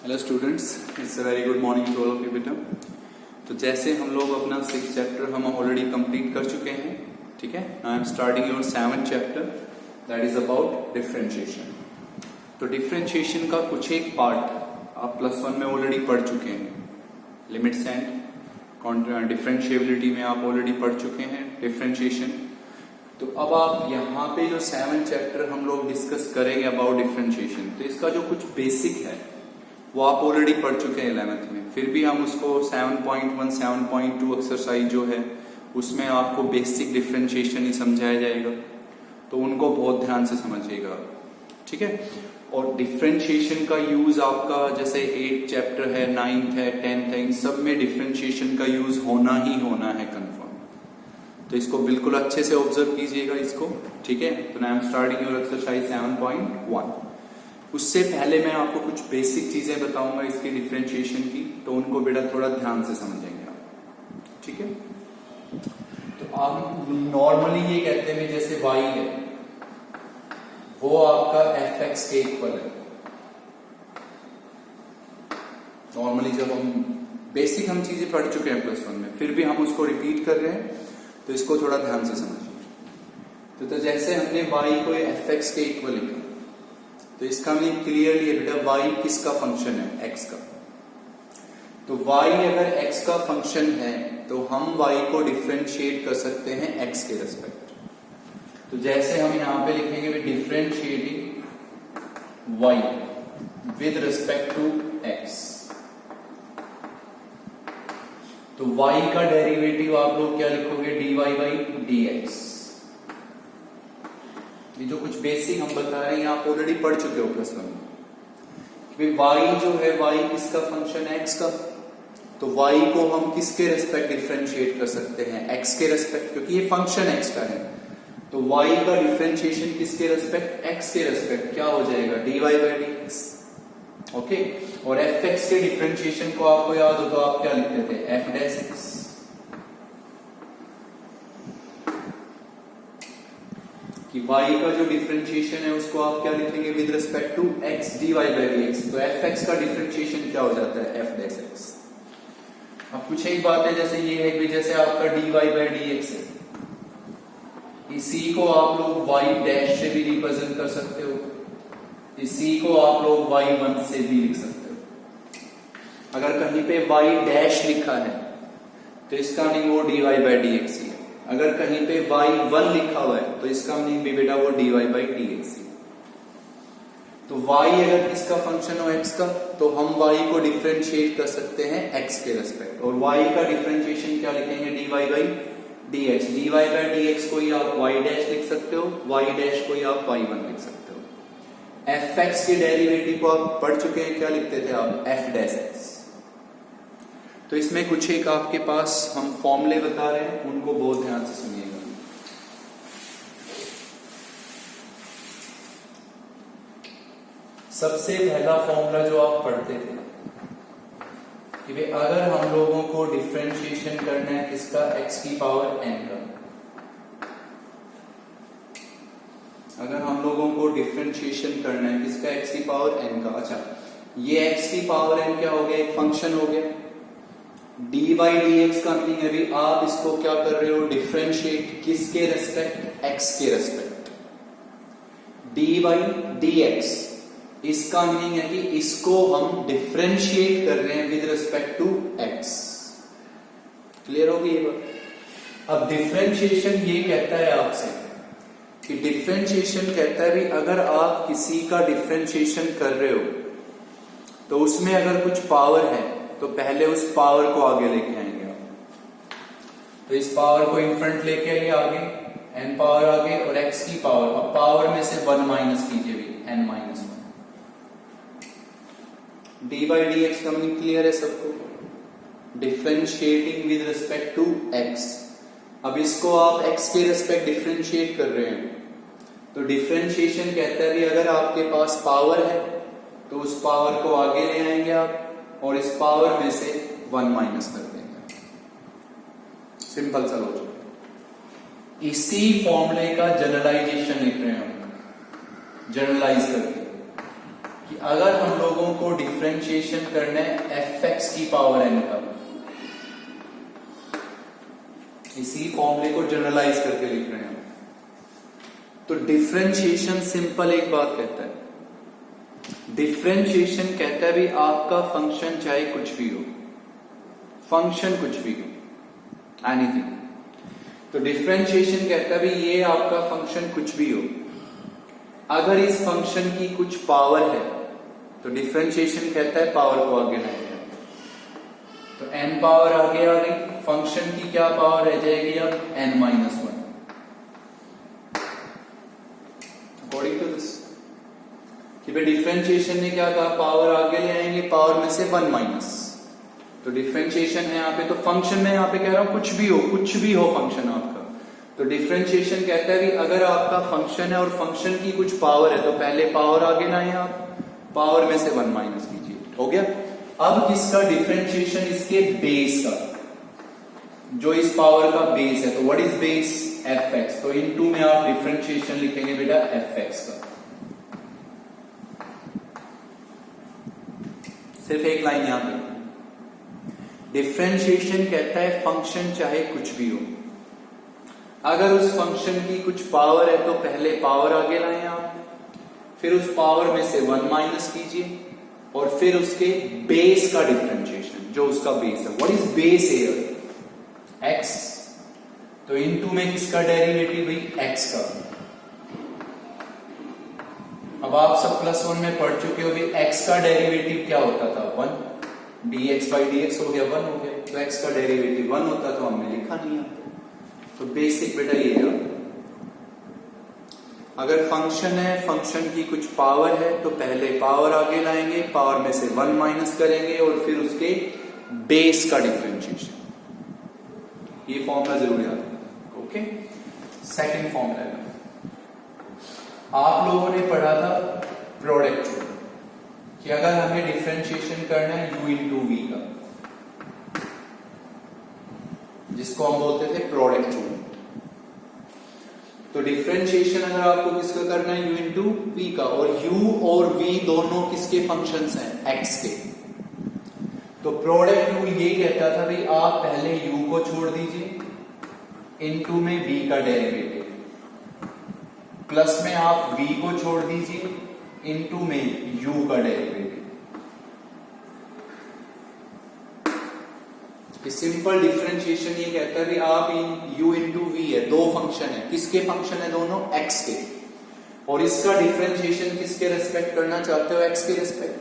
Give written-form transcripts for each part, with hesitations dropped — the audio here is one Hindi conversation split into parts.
Hello students, it's a very good morning to all of you बेटा। तो जैसे हम लोग अपना 6th चैप्टर हम ऑलरेडी कंप्लीट कर चुके हैं, ठीक है। आई am starting your 7th chapter that is about differentiation. तो डिफरेंशिएशन का कुछ एक पार्ट आप +1 में ऑलरेडी पढ़ चुके हैं। लिमिट्स एंड डिफरेंशिएबिलिटी में आप ऑलरेडी पढ़ चुके हैं डिफरेंशिएशन। तो अब आप यहाँ पे जो 7th चैप्टर हम लोग डिस्कस करेंगे अबाउट डिफरेंशिएशन, तो इसका जो कुछ बेसिक है वो आप ऑलरेडी पढ़ चुके हैं 11th में। फिर भी हम उसको 7.1 7.2 एक्सरसाइज जो है उसमें आपको बेसिक डिफरेंशिएशन ही समझाया जाएगा, तो उनको बहुत ध्यान से समझिएगा, ठीक है। और डिफरेंशिएशन का यूज आपका जैसे 8th चैप्टर है, 9th है, 10th है, इन सब में डिफरेंशिएशन का यूज होना ही होना है कंफर्म। तो इसको बिल्कुल अच्छे से ऑब्जर्व कीजिएगा इसको, ठीक है। तो I am starting your exercise 7.1। उससे पहले मैं आपको कुछ बेसिक चीजें बताऊंगा इसकी डिफरेंशिएशन की, तो उनको बेटा थोड़ा ध्यान से समझेंगे आप, ठीक है। तो आप नॉर्मली ये कहते हैं जैसे y है वो आपका fx के इक्वल है। नॉर्मली जब हम बेसिक हम चीजें पढ़ चुके हैं +1 में, फिर भी हम उसको रिपीट कर रहे हैं, तो इसको थोड़ा ध्यान से समझिए। तो जैसे हमने y को fx के इक्वल लिखा, तो इसका मीनिंग क्लियरली है बेटा y किसका फंक्शन है, x का। तो y अगर x का फंक्शन है तो हम y को डिफरेंशिएट कर सकते हैं x के रेस्पेक्ट। तो जैसे हम यहां पे लिखेंगे differentiating y with respect to x, तो y का डेरिवेटिव आप लोग क्या लिखोगे, dy बाई dx। ये जो कुछ बेसिक हम बता रहे हैं आप ऑलरेडी पढ़ चुके हो +1 में। y जो है y किसका फंक्शन है, x का। तो y को हम किसके रेस्पेक्ट डिफरेंशिएट कर सकते हैं, x के रेस्पेक्ट, क्योंकि ये फंक्शन x का है। तो y का डिफरेंशिएशन किसके रेस्पेक्ट, x के रेस्पेक्ट क्या हो जाएगा, dy बाई dx, ओके। और fx के डिफरेंशिएशन को आपको याद हो तो आप क्या लिखते थे, f डैश x। कि y का जो डिफरेंशिएशन है उसको आप क्या लिखेंगे, with respect to x dy by dx। तो fx का डिफरेंशिएशन क्या हो जाता है, f डैश x। अब कुछ एक बात है, जैसे ये है कि जैसे आपका dy बाई dx है, इसी को आप लोग y डैश से भी रिप्रेजेंट कर सकते हो, इसी को आप लोग y1 से भी लिख सकते हो। अगर कहीं पे y डैश लिखा है तो इसका मीनिंग वो dy बाई dx है। अगर कहीं पे y1 लिखा हुआ है तो इसका मीनिंग भी बेटा वो dy बाई dx है। तो y अगर किसका फंक्शन हो, x का, तो हम y को डिफरेंशिएट कर सकते हैं x के रेस्पेक्ट। और y का डिफरेंशिएशन क्या लिखेंगे, dy by dx। dy by dx को ही आप y डैश लिख सकते हो, y डैश को ही आप y1 लिख सकते हो। fx के डेरिवेटिव को आप पढ़ चुके हैं, क्या लिखते थे आप, f डैश x। तो इसमें कुछ एक आपके पास हम फॉर्मूले बता रहे हैं, उनको बहुत ध्यान से सुनिएगा। सबसे पहला फॉर्मूला जो आप पढ़ते थे कि भाई अगर हम लोगों को डिफरेंशिएशन करना है किसका, x की पावर n का। अगर हम लोगों को डिफरेंशिएशन करना है किसका, x की पावर n का। अच्छा, ये x की पावर n क्या हो गया, एक फंक्शन हो गया। dy बाई dx का मीनिंग है भी आप इसको क्या कर रहे हो, डिफरेंशिएट किसके रेस्पेक्ट, x के रेस्पेक्ट। dy बाई dx इसका मीनिंग है कि इसको हम डिफरेंशिएट कर रहे हैं with respect to x। Clear होगी ये बात। अब डिफरेंशिएशन ये कहता है आपसे कि डिफरेंशिएशन कहता है भी अगर आप किसी का डिफरेंशिएशन कर रहे हो तो उसमें अगर कुछ पावर है तो पहले उस पावर को आगे लेके आएंगे आप। तो इस पावर को इन फ्रंट लेके आइए आगे, n पावर आगे, और x की पावर, अब पावर में से 1 माइनस कीजिए भी, n minus 1। dy by dx का मीनिंग क्लियर है सबको, differentiating with respect to x। अब इसको आप x के रिस्पेक्ट डिफरेंशिएट कर रहे हैं, तो डिफरेंशिएशन कहता है भी अगर आपके पास पावर है तो उस पावर को आगे ले आएंगे आप, और इस पावर में से 1 माइनस कर देंगे। सिंपल सा लॉजिक। इसी फॉर्मूले का जनरलाइजेशन लिख रहे हैं हम, जनरलाइज करके। कि अगर हम लोगों को डिफरेंशिएशन करना है fx की पावर n का, इसी फॉर्मूले को जनरलाइज करके लिख रहे हैं, तो डिफरेंशिएशन सिंपल एक बात कहता है, डिफरेंशिएशन कहता है भी आपका फंक्शन चाहे कुछ भी हो, फंक्शन कुछ भी हो, एनीथिंग। तो डिफरेंशिएशन कहता है भी ये आपका फंक्शन कुछ भी हो, अगर इस फंक्शन की कुछ पावर है तो डिफरेंशिएशन कहता है पावर को आगे लाएगा। तो n पावर आगे आ गई, फंक्शन की क्या पावर रह जाएगी अब n-1 अकॉर्डिंग टू दिस। कि भाई डिफरेंशिएशन ने क्या कहा, पावर आगे ले आएंगे, पावर में से 1 माइनस, तो डिफरेंशिएशन है यहाँ पे, तो फंक्शन में यहाँ पे कह रहा हूं कुछ भी हो, कुछ भी हो फंक्शन आपका, तो डिफरेंशिएशन कहता है कि अगर आपका फंक्शन है और फंक्शन की कुछ पावर है तो पहले पावर आगे लाएं आप, पावर में से 1 माइनस कीजिए, हो गया। अब किसका डिफरेंशिएशन, इसके बेस का, जो इस पावर का बेस है, तो व्हाट इज बेस, fx, तो इन 2 में आप डिफरेंशिएशन लिखेंगे बेटा fx का, सिर्फ एक लाइन यहां पे। डिफरेंशिएशन कहता है फंक्शन चाहे कुछ भी हो, अगर उस फंक्शन की कुछ पावर है तो पहले पावर आगे लाएं आप, फिर उस पावर में से 1 माइनस कीजिए और फिर उसके बेस का डिफरेंशिएशन, जो उसका बेस है। What is base here, x, तो इन 2 में किसका डेरिवेटिव हुई, x का। अब आप सब +1 में पढ़ चुके हो कि x का डेरिवेटिव क्या होता था, 1, dx by dx हो गया 1 हो गया, तो x का डेरिवेटिव 1 होता, तो हमने लिखा नहीं है। तो बेसिक बेटा ये है, अगर फंक्शन है, फंक्शन की कुछ पावर है तो पहले पावर आगे लाएंगे, पावर में से 1 माइनस करेंगे और फिर उसके बेस का डिफरेंशिएशन, ये फॉर्मूला जरूर याद रखना, ओके। सेकंड फॉर्मूला है, आप लोगों ने पढ़ा था प्रोडक्ट रूल, कि अगर हमें डिफरेंशिएशन करना है u इंटू वी का, जिसको हम बोलते थे प्रोडक्ट रूल, तो डिफरेंशिएशन अगर आपको किसका करना है, u इंटू वी का, और u और v दोनों किसके फंक्शंस हैं, x के, तो प्रोडक्ट रूल ये कहता था भाई आप पहले u को छोड़ दीजिए, इनटू में v का डेरिवेटिव, प्लस में आप v को छोड़ दीजिए, इनटू में u का डेरिवेटिव। सिंपल डिफरेंशिएशन ये कहता है कि आप u इंटू वी है, दो फंक्शन है, किसके फंक्शन है दोनों, x के, और इसका डिफरेंशिएशन किसके रेस्पेक्ट करना चाहते हो, x के रेस्पेक्ट।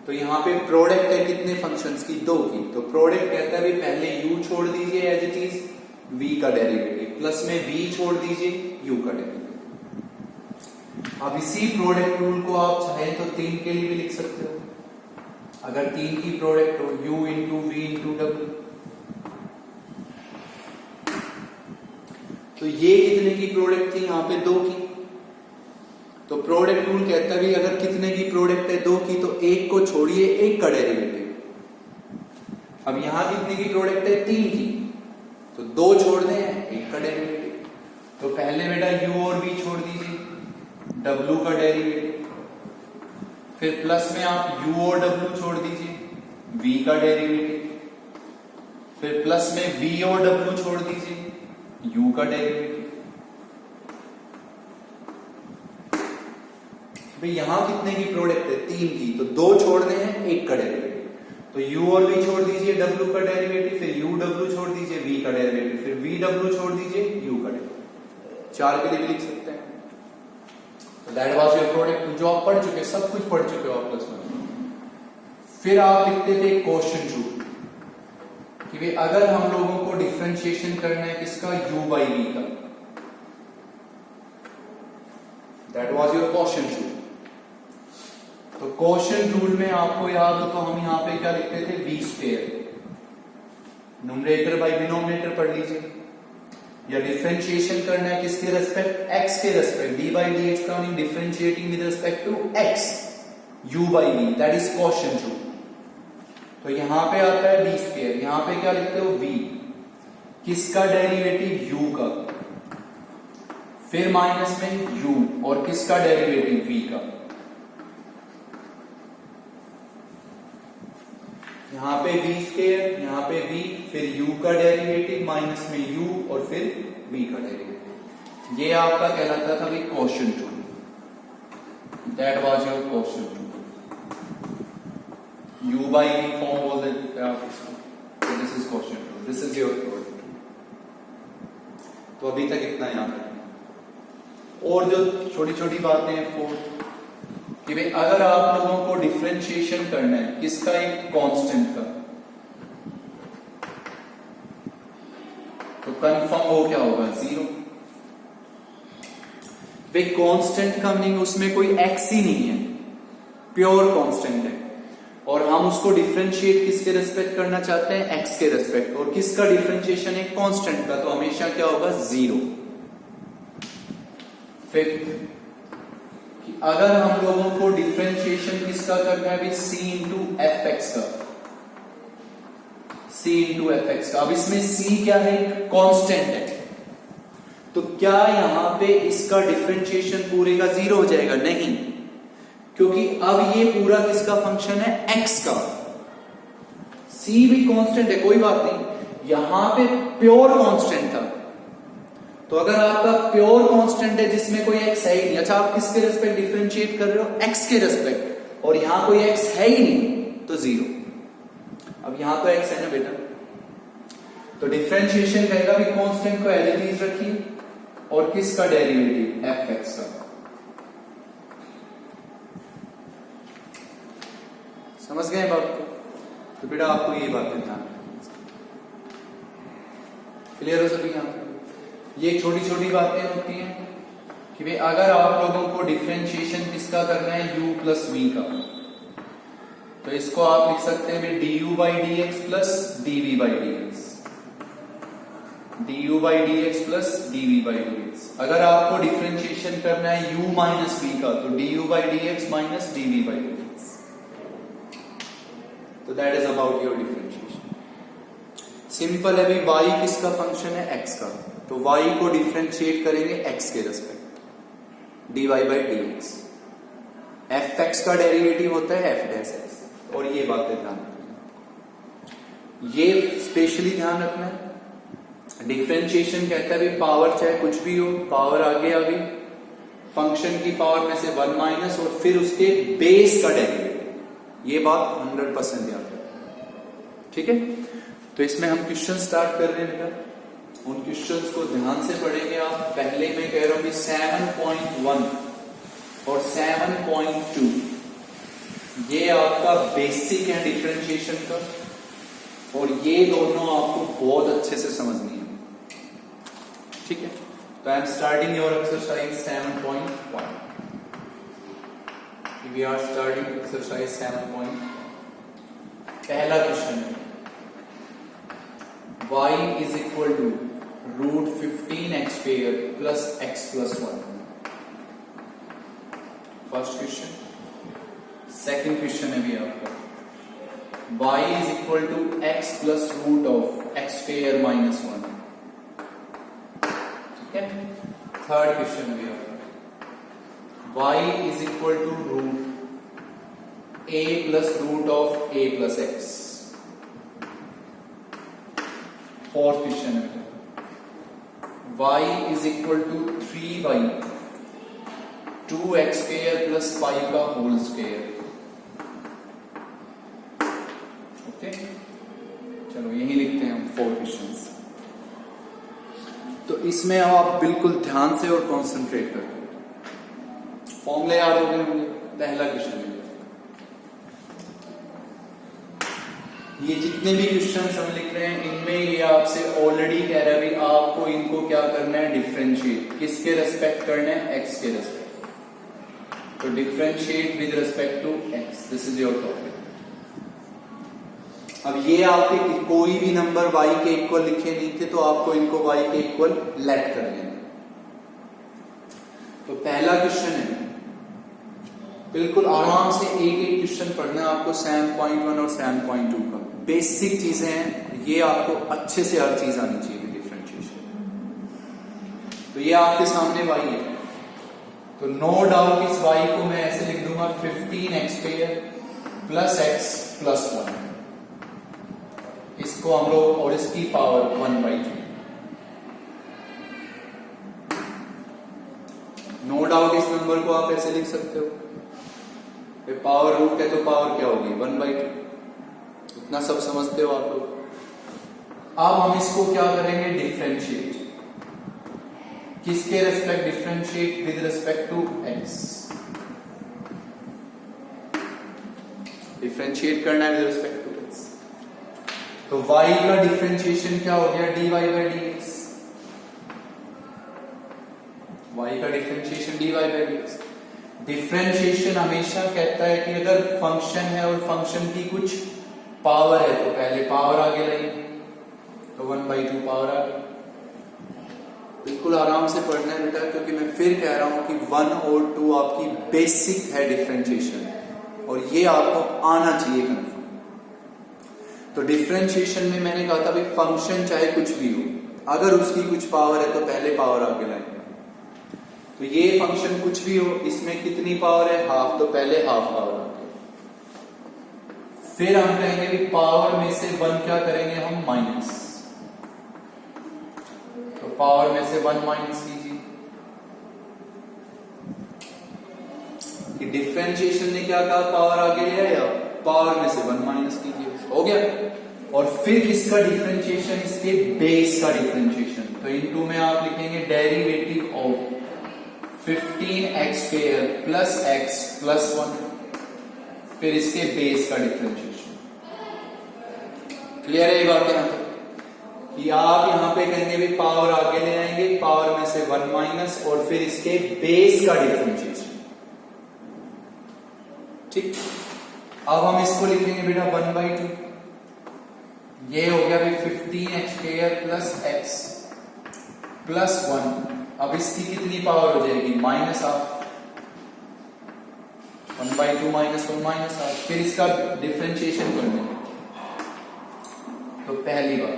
तो यहाँ पे प्रोडक्ट है कितने फंक्शंस की, 2 की, तो प्रोडक्ट कहता है पहले u छोड़ दीजिए एज इट इज, v का डेरिवेटिव, प्लस में v छोड़ दीजिए, u का डेरिवेटिव। अब इसी प्रोडक्ट रूल को आप चाहे तो 3 के लिए भी लिख सकते हो, अगर 3 की प्रोडक्ट हो, u into V into w, तो ये कितने की प्रोडक्ट थी, यहाँ पे 2 की, तो प्रोडक्ट रूल कहता है अगर कितने की प्रोडक्ट है, 2 की, तो 1 को छोड़िए, 1 का डेरिवेटिव। अब यहां कितने की प्रोडक्ट है, 3 की, तो 2 छोड़ दें, 1 का डेरिवेटिव, तो पहले बेटा u और v छोड़ दीजिए, w का डेरिवेटिव, फिर प्लस में आप u और w छोड़ दीजिए, v का डेरिवेटिव, फिर प्लस में v और w छोड़ दीजिए, u का डेरिवेटिव। भाई यहां कितने की प्रोडक्ट है, 3 की, तो 2 छोड़ने हैं, 1 का डेरिवेटिव, तो u और v छोड़ दीजिए, w का डेरिवेटिव, फिर u w छोड़ दीजिए, v का डेरिवेटिव, फिर v w छोड़ दीजिए, u का डेरिवेटिव। 4 के लिए भी लिख सकते हैं। तो दैट वाज योर प्रोडक्ट, जो आप पढ़ चुके, सब कुछ पढ़ चुके हो आप +1। फिर आप लिखते थे क्वेश्चन रूल, कि भाई अगर हम लोगों को डिफरेंशिएशन करना है किसका, u बाई v का, that was your question rule. तो क्वेश्चन रूल में आपको याद हो तो हम यहां पे क्या लिखते थे, v square, numerator by denominator पढ़ लीजिए, या डिफरेंशिएशन करना है किसके रेस्पेक्ट, x के respect, d by d x का meaning differentiating with respect to x, u by v, that is question rule. तो यहां पे आता है v स्क्वायर, यहां पे क्या लिखते हो, v, किसका डेरिवेटिव, u का, फिर माइनस में u, और किसका डेरिवेटिव, v का। यहाँ पे v स्क्वायर, यहाँ पे v, फिर u का डेरिवेटिव माइनस में u और फिर v का डेरिवेटिव। ये आपका कहलाता था भाई quotient rule. That was your quotient rule. u by v form बोल देते हैं आप इसको। This is quotient rule, this is your quotient. तो अभी तक इतना याद रखना। और जो छोटी छोटी बातें हैं फोर्थ कि भाई अगर आप लोगों को डिफरेंशिएशन करना है किसका, एक कांस्टेंट का, तो कंफर्म हो क्या होगा, जीरो। भाई कांस्टेंट का मीनिंग उसमें कोई एक्स ही नहीं है, प्योर कांस्टेंट है, और हम उसको डिफरेंशिएट किसके रेस्पेक्ट करना चाहते हैं, एक्स के रेस्पेक्ट। और किसका डिफरेंशिएशन है, कांस्टेंट का, तो हमेशा क्या होगा, जीरो। फिफ्थ कि अगर हम लोगों को डिफरेंशिएशन किसका करना है, अभी c इंटू एफ एक्स का, c इंटू एफ एक्स का। अब इसमें c क्या है, कांस्टेंट है, तो क्या यहां पे इसका डिफरेंशिएशन पूरे का जीरो हो जाएगा, नहीं, क्योंकि अब ये पूरा किसका फंक्शन है, x का। c भी कांस्टेंट है, कोई बात नहीं, यहां पे प्योर कांस्टेंट था, तो अगर आपका प्योर कांस्टेंट है जिसमें कोई x है ही नहीं, अच्छा आप किसके रेस्पेक्ट डिफरेंशिएट कर रहे हो, x के रेस्पेक्ट, और यहां कोई x है ही नहीं, तो जीरो। अब यहां तो x है ना बेटा, तो डिफरेंशिएशन कहेगा भी कांस्टेंट को एज इट इज रखिए, और किसका डेरिवेटिव, एफ एक्स का। समझ गए बात को? तो बेटा आपको ये बातें ध्यान क्लियर हो सभी यहां पे। ये छोटी छोटी बातें होती हैं कि भाई अगर आप लोगों को डिफरेंशिएशन किसका करना है, u प्लस v का, तो इसको आप लिख सकते हैं भाई du by d x plus dv by d x, du by d x plus dv by d x. अगर आपको डिफरेंशिएशन करना है u माइनस v का, तो du by d x minus dv by d x. तो that is about your differentiation. Simple है भाई, y किसका फंक्शन है, x का, तो y को डिफरेंशिएट करेंगे x के respect, dy by d x. F x का डेरिवेटिव होता है एफ डैश एक्स, और ये बातें ध्यान रखना, ये स्पेशली ध्यान रखना है। डिफरेंशिएशन कहता है भाई पावर चाहे कुछ भी हो, पावर आगे आ गई, फंक्शन की पावर में से 1 माइनस और फिर उसके बेस का डेरिवेटिव, ये बात 100% याद रखना, ठीक है। तो इसमें हम क्वेश्चन स्टार्ट कर रहे हैं बेटा, उन क्वेश्चंस को ध्यान से पढ़ेंगे आप। पहले मैं कह रहा हूं कि 7.1 और 7.2 ये आपका बेसिक है डिफरेंशिएशन का, और ये दोनों आपको बहुत अच्छे से समझनी है, ठीक है। तो I am starting your exercise 7.1। We are starting exercise 7. पहला क्वेश्चन है, y is equal to root 15x square plus x plus 1। First question. Second question है भी आपका, y is equal to x plus root of x square minus 1, ठीक है। थर्ड क्वेश्चन है भी आपका, y is equal to root a plus root of a plus x। Fourth question है, y is equal to 3y 2x square plus 5 का होल स्क्वायर। ओके, चलो यही लिखते हैं हम 4 क्वेश्चंस। तो इसमें आप बिल्कुल ध्यान से और कंसंट्रेट करें। फॉर्मूले याद हो गए होंगे। पहला क्वेश्चन है, ये जितने भी क्वेश्चंस हम लिख रहे हैं इनमें ये आपसे ऑलरेडी कह रहा है भी आपको इनको क्या करना है, डिफरेंशिएट। किसके रेस्पेक्ट करना है, एक्स के रेस्पेक्ट। तो differentiate with respect to X, this is your topic. अब ये आपके कोई भी नंबर y के इक्वल लिखे नहीं थे, तो आपको इनको y के इक्वल लेट कर लेना। तो पहला क्वेश्चन है, बिल्कुल आराम से एक एक क्वेश्चन पढ़ना है आपको 7.1 और 7.2 का। बेसिक चीजें हैं, ये आपको अच्छे से हर चीज आनी चाहिए डिफरेंशिएशन। तो ये आपके सामने y है, तो नो डाउट इस y को मैं ऐसे लिख दूंगा 15x square plus x plus 1। इसको हम लोग, और इसकी पावर 1/2। नो डाउट इस नंबर को आप ऐसे लिख सकते हो, पावर रूट है तो पावर क्या होगी 1/2। इतना सब समझते हो आप लोग। अब हम इसको क्या करेंगे, डिफरेंशिएट। किसके respect differentiate, with respect to X. Differentiate करना है विद रेस्पेक्ट टू एक्स। तो y का डिफरेंशिएशन क्या हो गया, dy/dx। y का डिफरेंशिएशन dy/dx। डिफरेंशिएशन हमेशा कहता है कि अगर फंक्शन है और फंक्शन की कुछ पावर है तो पहले पावर आगे लाइए, तो 1/2 पावर आ गई। बिल्कुल आराम से पढ़ना है बेटा, क्योंकि मैं फिर कह रहा हूं कि 1 और 2 आपकी बेसिक है डिफरेंशिएशन, और ये आपको आना चाहिए कंफर्म। तो डिफरेंशिएशन में मैंने कहा था भाई फंक्शन चाहे कुछ भी हो, अगर उसकी कुछ पावर है तो पहले पावर आगे लाएंगे। तो ये फंक्शन कुछ भी हो, इसमें कितनी पावर है, हाफ, तो पहले हाफ पावर आगे। फिर हम कहेंगे भी पावर में से 1 क्या करेंगे हम, माइनस। तो पावर में से 1 माइनस कीजिए। कि डिफरेंशिएशन ने क्या कहा, पावर आगे ले आया, पावर में से 1 माइनस कीजिए, हो गया। और फिर किसका डिफरेंशिएशन, इसके बेस का डिफरेंशिएशन। तो इनटू में आप लिखेंगे derivative of 15x² plus x plus 1, फिर इसके बेस का डिफरेंशिएशन। क्लियर है ये बात यहां तक, कि आप यहां पे कहेंगे भी पावर आगे ले आएंगे, पावर में से 1 माइनस, और फिर इसके बेस का डिफरेंशिएशन। ठीक, अब हम इसको लिखेंगे बेटा 1/2। ये हो गया भी 15x² प्लस x प्लस 1। अब इसकी कितनी पावर हो जाएगी, minus half. 1/2 minus 1 minus half. फिर इसका डिफरेंशिएशन करना। तो पहली बात,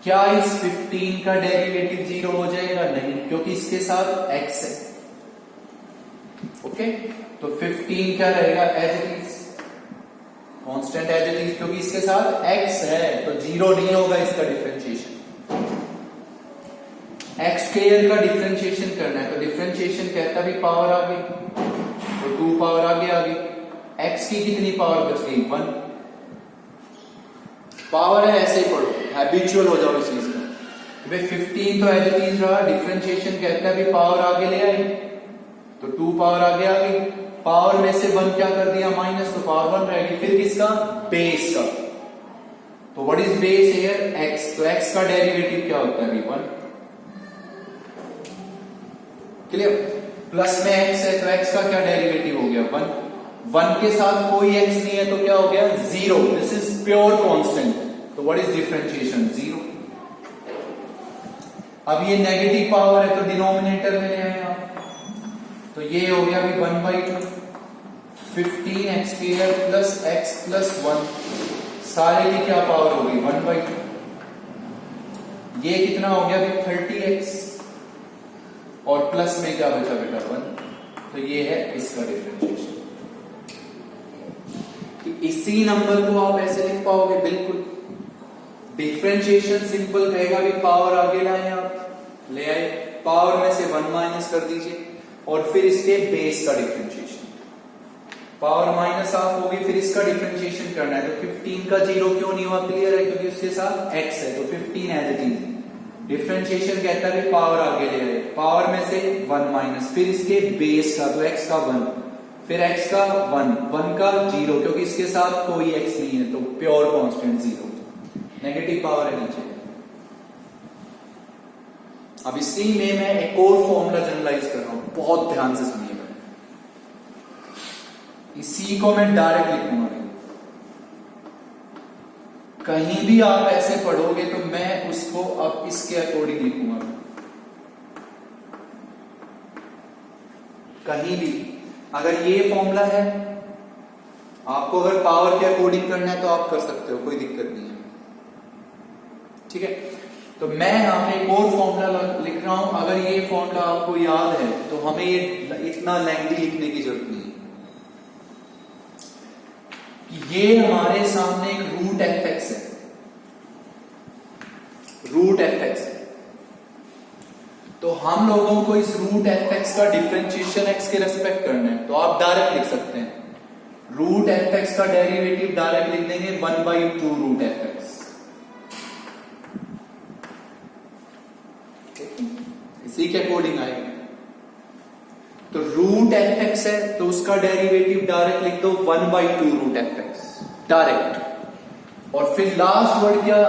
क्या इस 15 का डेरिवेटिव 0 हो जाएगा, नहीं, क्योंकि इसके साथ x है। ओके, तो 15 क्या रहेगा, as it is, constant as it is, क्योंकि इसके साथ x है, तो 0 नहीं होगा इसका डिफरेंशिएशन। x² का डिफरेंशिएशन करना है, तो डिफरेंशिएशन कहता भी पावर आ गई, तो 2 पावर आगे आ गई। x की कितनी पावर बच गई, 1। पावर है, ऐसे ही पढ़ो, हैबिचुअल हो जाओ इस चीज में। भाई 15 तो एज इट इज रहा, डिफरेंशिएशन कहता है भी पावर आगे ले आई, तो 2 पावर आगे आ गई। पावर में से 1 क्या कर दिया, माइनस, तो पावर 1 रहेगी। फिर किसका, बेस का। तो what is base here, x। तो x का डेरिवेटिव क्या होता है, 1। क्लियर, प्लस में x है तो x का क्या डेरिवेटिव हो गया, 1। 1 के साथ कोई x नहीं है तो क्या हो गया, 0। This is pure constant. तो व्हाट इज डिफरेंशिएशन, 0। अब ये नेगेटिव पावर है तो डिनोमिनेटर में ले आए आप, तो ये हो गया भी 1/2। 15x² प्लस x प्लस 1, सारे की क्या पावर हो गई, 1/2। ये कितना हो गया भी 30x, और प्लस में क्या बचा बेटा, 1। तो ये है इसका डिफरेंशिएशन। इसी नंबर को आप ऐसे लिख पाओगे, बिल्कुल। डिफरेंशिएशन सिंपल कहेगा भी पावर आगे लाए, आप ले आए, पावर में से 1 माइनस कर दीजिए, और फिर इसके बेस का डिफरेंशिएशन। पावर माइनस हाफ होगी, फिर इसका डिफरेंशिएशन करना है। तो 15 का 0 क्यों नहीं हुआ, क्लियर है, क्योंकि उसके साथ x है, तो 15 एज इट इज। डिफरेंशिएशन कहता है कि पावर आगे ले आए, पावर में से 1 माइनस, फिर इसके बेस का, तो x का 1, फिर x का 1, 1 का 0, क्योंकि इसके साथ कोई x नहीं है, तो प्योर कांस्टेंट 0। नेगेटिव पावर है नीचे। अब इसी में मैं एक और फॉर्मूला जनरलाइज कर रहा हूं, बहुत ध्यान से सुनिएगा। इसी को मैं डायरेक्ट लिखूंगा, कहीं भी आप ऐसे पढ़ोगे तो मैं उसको अब इसके अकॉर्डिंग लिखूंगा। कहीं भी अगर ये फॉर्मूला है, आपको अगर पावर के अकॉर्डिंग करना है तो आप कर सकते हो, कोई दिक्कत नहीं है। ठीक है, तो मैं यहां पे एक और फॉर्मूला लिख रहा हूं। अगर ये फॉर्मूला आपको याद है तो हमें ये इतना लेंथी लिखने की जरूरत नहीं है। ये हमारे सामने एक रूट एफ एक्स है, हम लोगों को इस रूट एफ एक्स का डिफरेंशिएशन एक्स के रेस्पेक्ट करना है, तो आप डायरेक्ट लिख सकते हैं रूट एफ एक्स का डेरिवेटिव डायरेक्ट लिख देंगे 1/2 रूट एफ एक्स। इसी के अकॉर्डिंग आएगा। तो रूट एफ एक्स है तो उसका डेरिवेटिव डायरेक्ट लिख दो 1/2 रूट एफ एक्स डायरेक्ट। और फिर लास्ट वर्ड क्या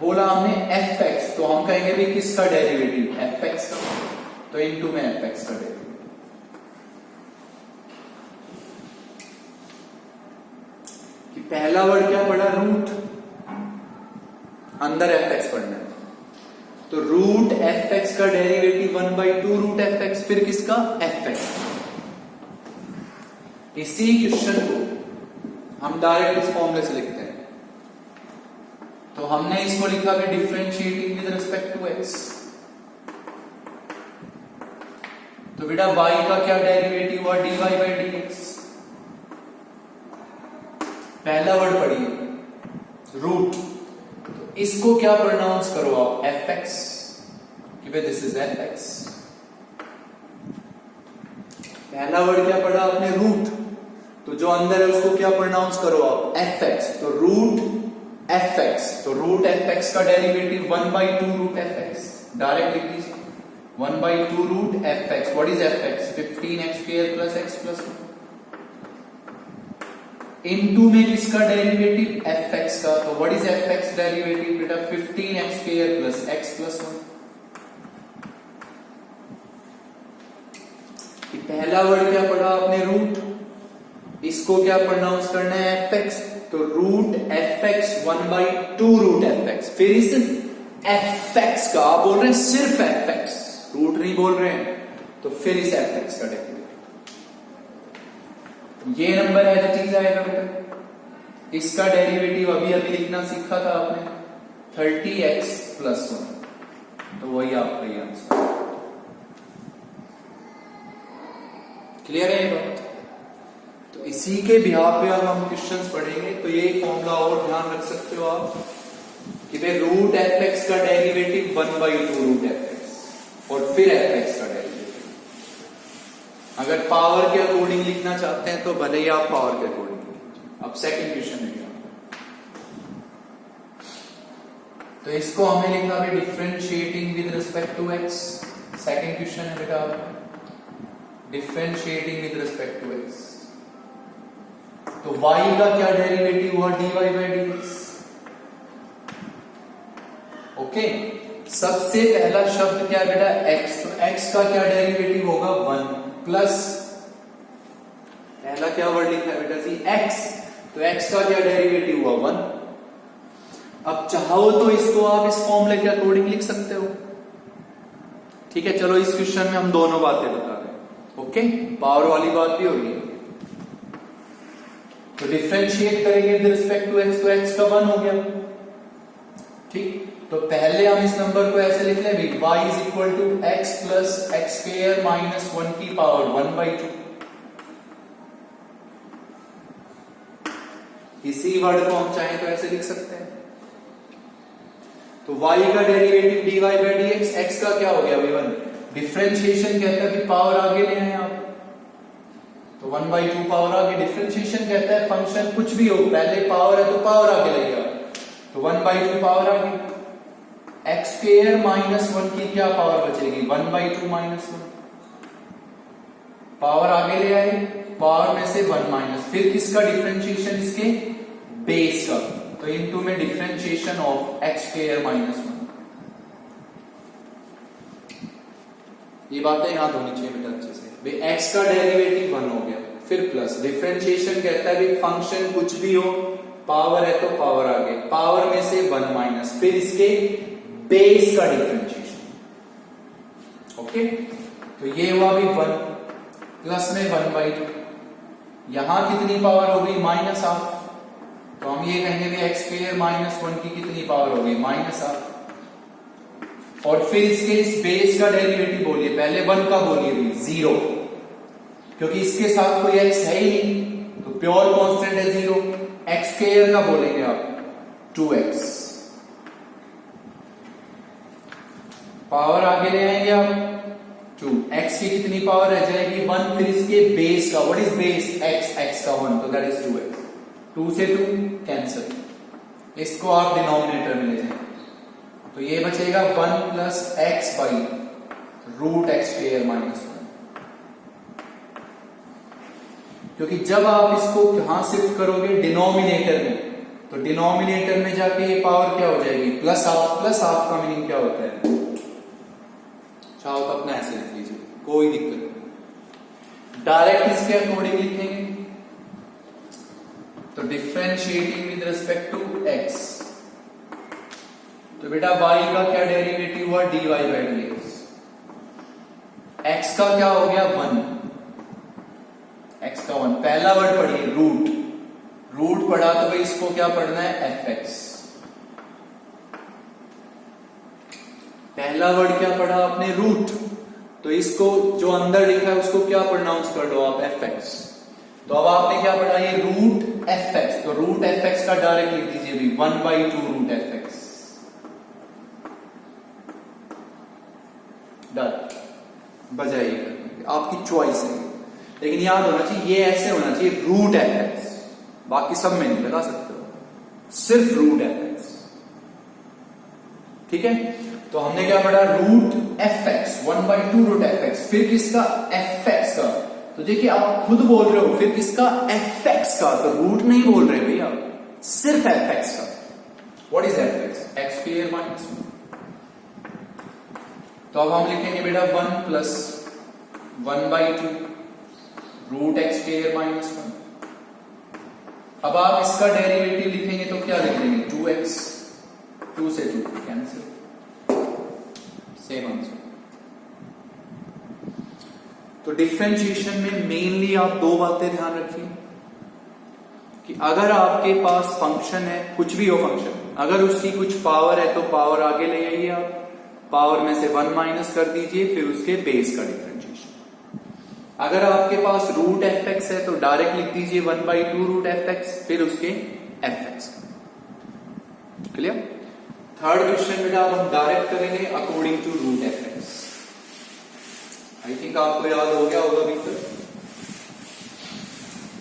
बोला हमने, एफ एक्स, तो हम कहेंगे भी किसका डेरिवेटिव, एफ एक्स का, तो इनटू में एफ एक्स का डेरिवेटिव। कि पहला वर्ड क्या पढ़ा, रूट, अंदर एफ एक्स पढ़ना है, तो रूट एफ एक्स का डेरिवेटिव 1/2 रूट एफ एक्स, फिर किसका, एफ एक्स। इसी क्वेश्चन को हम डायरेक्ट इस फॉर्मूले से लिखते हैं। तो हमने इसको लिखा कि differentiating with respect to x, तो बेटा y का क्या डेरिवेटिव हुआ, dy/dx। पहला वर्ड पढ़िए रूट, तो इसको क्या प्रोनाउंस करो आप, एफ एक्स, कि भाई दिस इज एफ एक्स। पहला वर्ड क्या पढ़ा आपने, रूट, तो जो अंदर है उसको क्या प्रोनाउंस करो आप, एफ एक्स, तो रूट एफ एक्स, तो रूट एफ एक्स का derivative 1/2 root F X, direct लिख दीजिए 1/2 root F x. What is F X, 15x² + x + 1 into में किसका डेरिवेटिव, एफ एक्स का, तो what is F X derivative बेटा, 15x² + x + 1। पहला वर्ड क्या पढ़ा आपने, रूट, इसको क्या प्रोनाउंस करना है, एफ एक्स, तो root F x 1/2 root F x. फिर इस एफ एक्स का आप बोल रहे हैं सिर्फ एफ एक्स, रूट नहीं बोल रहे हैं, तो फिर इस एफ एक्स का डेरिवेटिव, ये नंबर है जो चीज आएगा बेटा, इसका डेरिवेटिव अभी अभी लिखना सीखा था आपने, 30x + 1, तो वही आपका ये आंसर। क्लियर है ये बात। तो इसी के बिहाफ पे अब हम क्वेश्चंस पढ़ेंगे, तो ये फॉर्मूला और ध्यान रख सकते हो आप कि भाई रूट एफ एक्स का डेरिवेटिव 1/2 रूट एफ एक्स और फिर एफ एक्स का डेरिवेटिव। अगर पावर के अकॉर्डिंग लिखना चाहते हैं तो भले ही आप पावर के अकॉर्डिंग लिखिए। अब सेकंड क्वेश्चन है, तो इसको हमें लिखना है differentiating with respect to X. Second question है बेटा आपका differentiating with respect to x, तो y का क्या डेरिवेटिव हुआ, dy/dx। ओके, सबसे पहला शब्द क्या है बेटा, x, तो x का क्या डेरिवेटिव होगा, 1 प्लस, पहला क्या वर्ड लिखा है बेटा जी, x, तो x का क्या डेरिवेटिव हुआ, 1। अब चाहो तो इसको आप इस फॉर्मूले के अकॉर्डिंग लिख सकते हो, ठीक है। चलो इस क्वेश्चन में हम दोनों बातें बता रहे हैं, ओके, पावर वाली बात भी हो रही है। तो डिफरेंशिएट करेंगे विद रिस्पेक्ट टू एक्स, तो एक्स का 1 हो गया, ठीक। तो पहले हम इस नंबर को ऐसे लिख लें, y = x + x² - 1 की पावर 1/2। इसी वर्ड को हम चाहें तो ऐसे लिख सकते हैं, तो y का डेरिवेटिव dy/dx, x का क्या हो गया, 1। डिफरेंशिएशन कहता है कि पावर आगे ले आए आप, तो 1/2 पावर आगे। डिफरेंशिएशन कहता है फंक्शन कुछ भी हो, पहले पावर है तो पावर आगे लगेगा, तो 1/2 पावर आगे, x² - 1 की क्या पावर बचेगी, 1/2 - 1, पावर आगे ले आए, पावर में से 1 - फिर किसका डिफरेंशिएशन, इसके बेस का, तो इनटू में डिफरेंशिएशन ऑफ x² - 1। ये बातें याद होनी चाहिए बेटा अच्छे से, भाई x का डेरिवेटिव 1 हो गया, फिर प्लस, डिफरेंशिएशन कहता है कि फंक्शन कुछ भी हो, पावर है तो पावर आगे, पावर में से 1 - फिर इसके बेस का डिफरेंशिएशन, ओके। तो ये हुआ भी 1 प्लस में 1/2, यहां कितनी पावर होगी, -1/2, तो हम ये कहेंगे कि x² - 1 की कितनी पावर होगी, -1/2। और फिर इसके इस बेस का डेरिवेटिव बोलिए, पहले 1 का बोलिए भी 0, क्योंकि इसके साथ कोई x है ही नहीं, तो प्योर कांस्टेंट है 0। x² का बोलेंगे आप 2x, पावर आगे ले आएंगे आप, x की कितनी पावर रह जाएगी 1, फिर इसके बेस का, व्हाट इज बेस x का 1, तो दैट इज 2x, 2 से 2 कैंसिल, इसको आप डिनोमिनेटर में ले जाएंगे तो ये बचेगा 1 plus X by root X square minus 1, क्योंकि जब आप इसको कहां शिफ्ट करोगे डिनोमिनेटर में, तो डिनोमिनेटर में जाके ये पावर क्या हो जाएगी प्लस हाफ का मीनिंग क्या होता है, चाहो तो अपना ऐसे लिख लीजिए कोई दिक्कत नहीं, डायरेक्ट इसके अकॉर्डिंग लिखेंगे तो differentiating with respect to x, तो बेटा y का क्या डेरिवेटिव हुआ dy बाई dx, x का क्या हो गया 1, x का 1, पहला वर्ड पढ़िए रूट पढ़ा तो भाई इसको क्या पढ़ना है fx, पहला वर्ड क्या पढ़ा आपने रूट, तो इसको जो अंदर लिखा है उसको क्या प्रोनाउंस कर दो आप fx, तो अब आपने क्या पढ़ा ये रूट fx, तो रूट fx का डायरेक्ट लिख दीजिए भी 1/2 रूट fx, डन, बजाइए आपकी चॉइस है, लेकिन याद होना चाहिए ये ऐसे होना चाहिए रूट fx, बाकी सब में नहीं लगा सकते हो, सिर्फ रूट fx, ठीक है। तो हमने क्या पढ़ा रूट fx 1/2 रूट fx, फिर किसका fx का, तो देखिए आप खुद बोल रहे हो फिर किसका fx का, तो रूट नहीं बोल रहे भैया, सिर्फ fx का, what is fx x square minus 1, तो अब हम लिखेंगे बेटा 1 plus 1/2 root X square minus 1, अब आप इसका डेरिवेटिव लिखेंगे तो क्या लिख देंगे 2x, 2 से 2 कैंसिल, सेम आंसर। तो डिफरेंशिएशन में मेनली आप दो बातें ध्यान रखिए कि अगर आपके पास फंक्शन है, कुछ भी हो फंक्शन, अगर उसकी कुछ पावर है तो पावर आगे ले आइए आप, पावर में से 1 माइनस कर दीजिए, फिर उसके बेस का डिफरेंशिएशन। अगर आपके पास रूट fx है तो डायरेक्ट लिख दीजिए 1/2 रूट fx, फिर उसके fx का, क्लियर। थर्ड क्वेश्चन बेटा अब हम डायरेक्ट करेंगे according to root fx, I think आपको याद हो गया होगा अभी तक,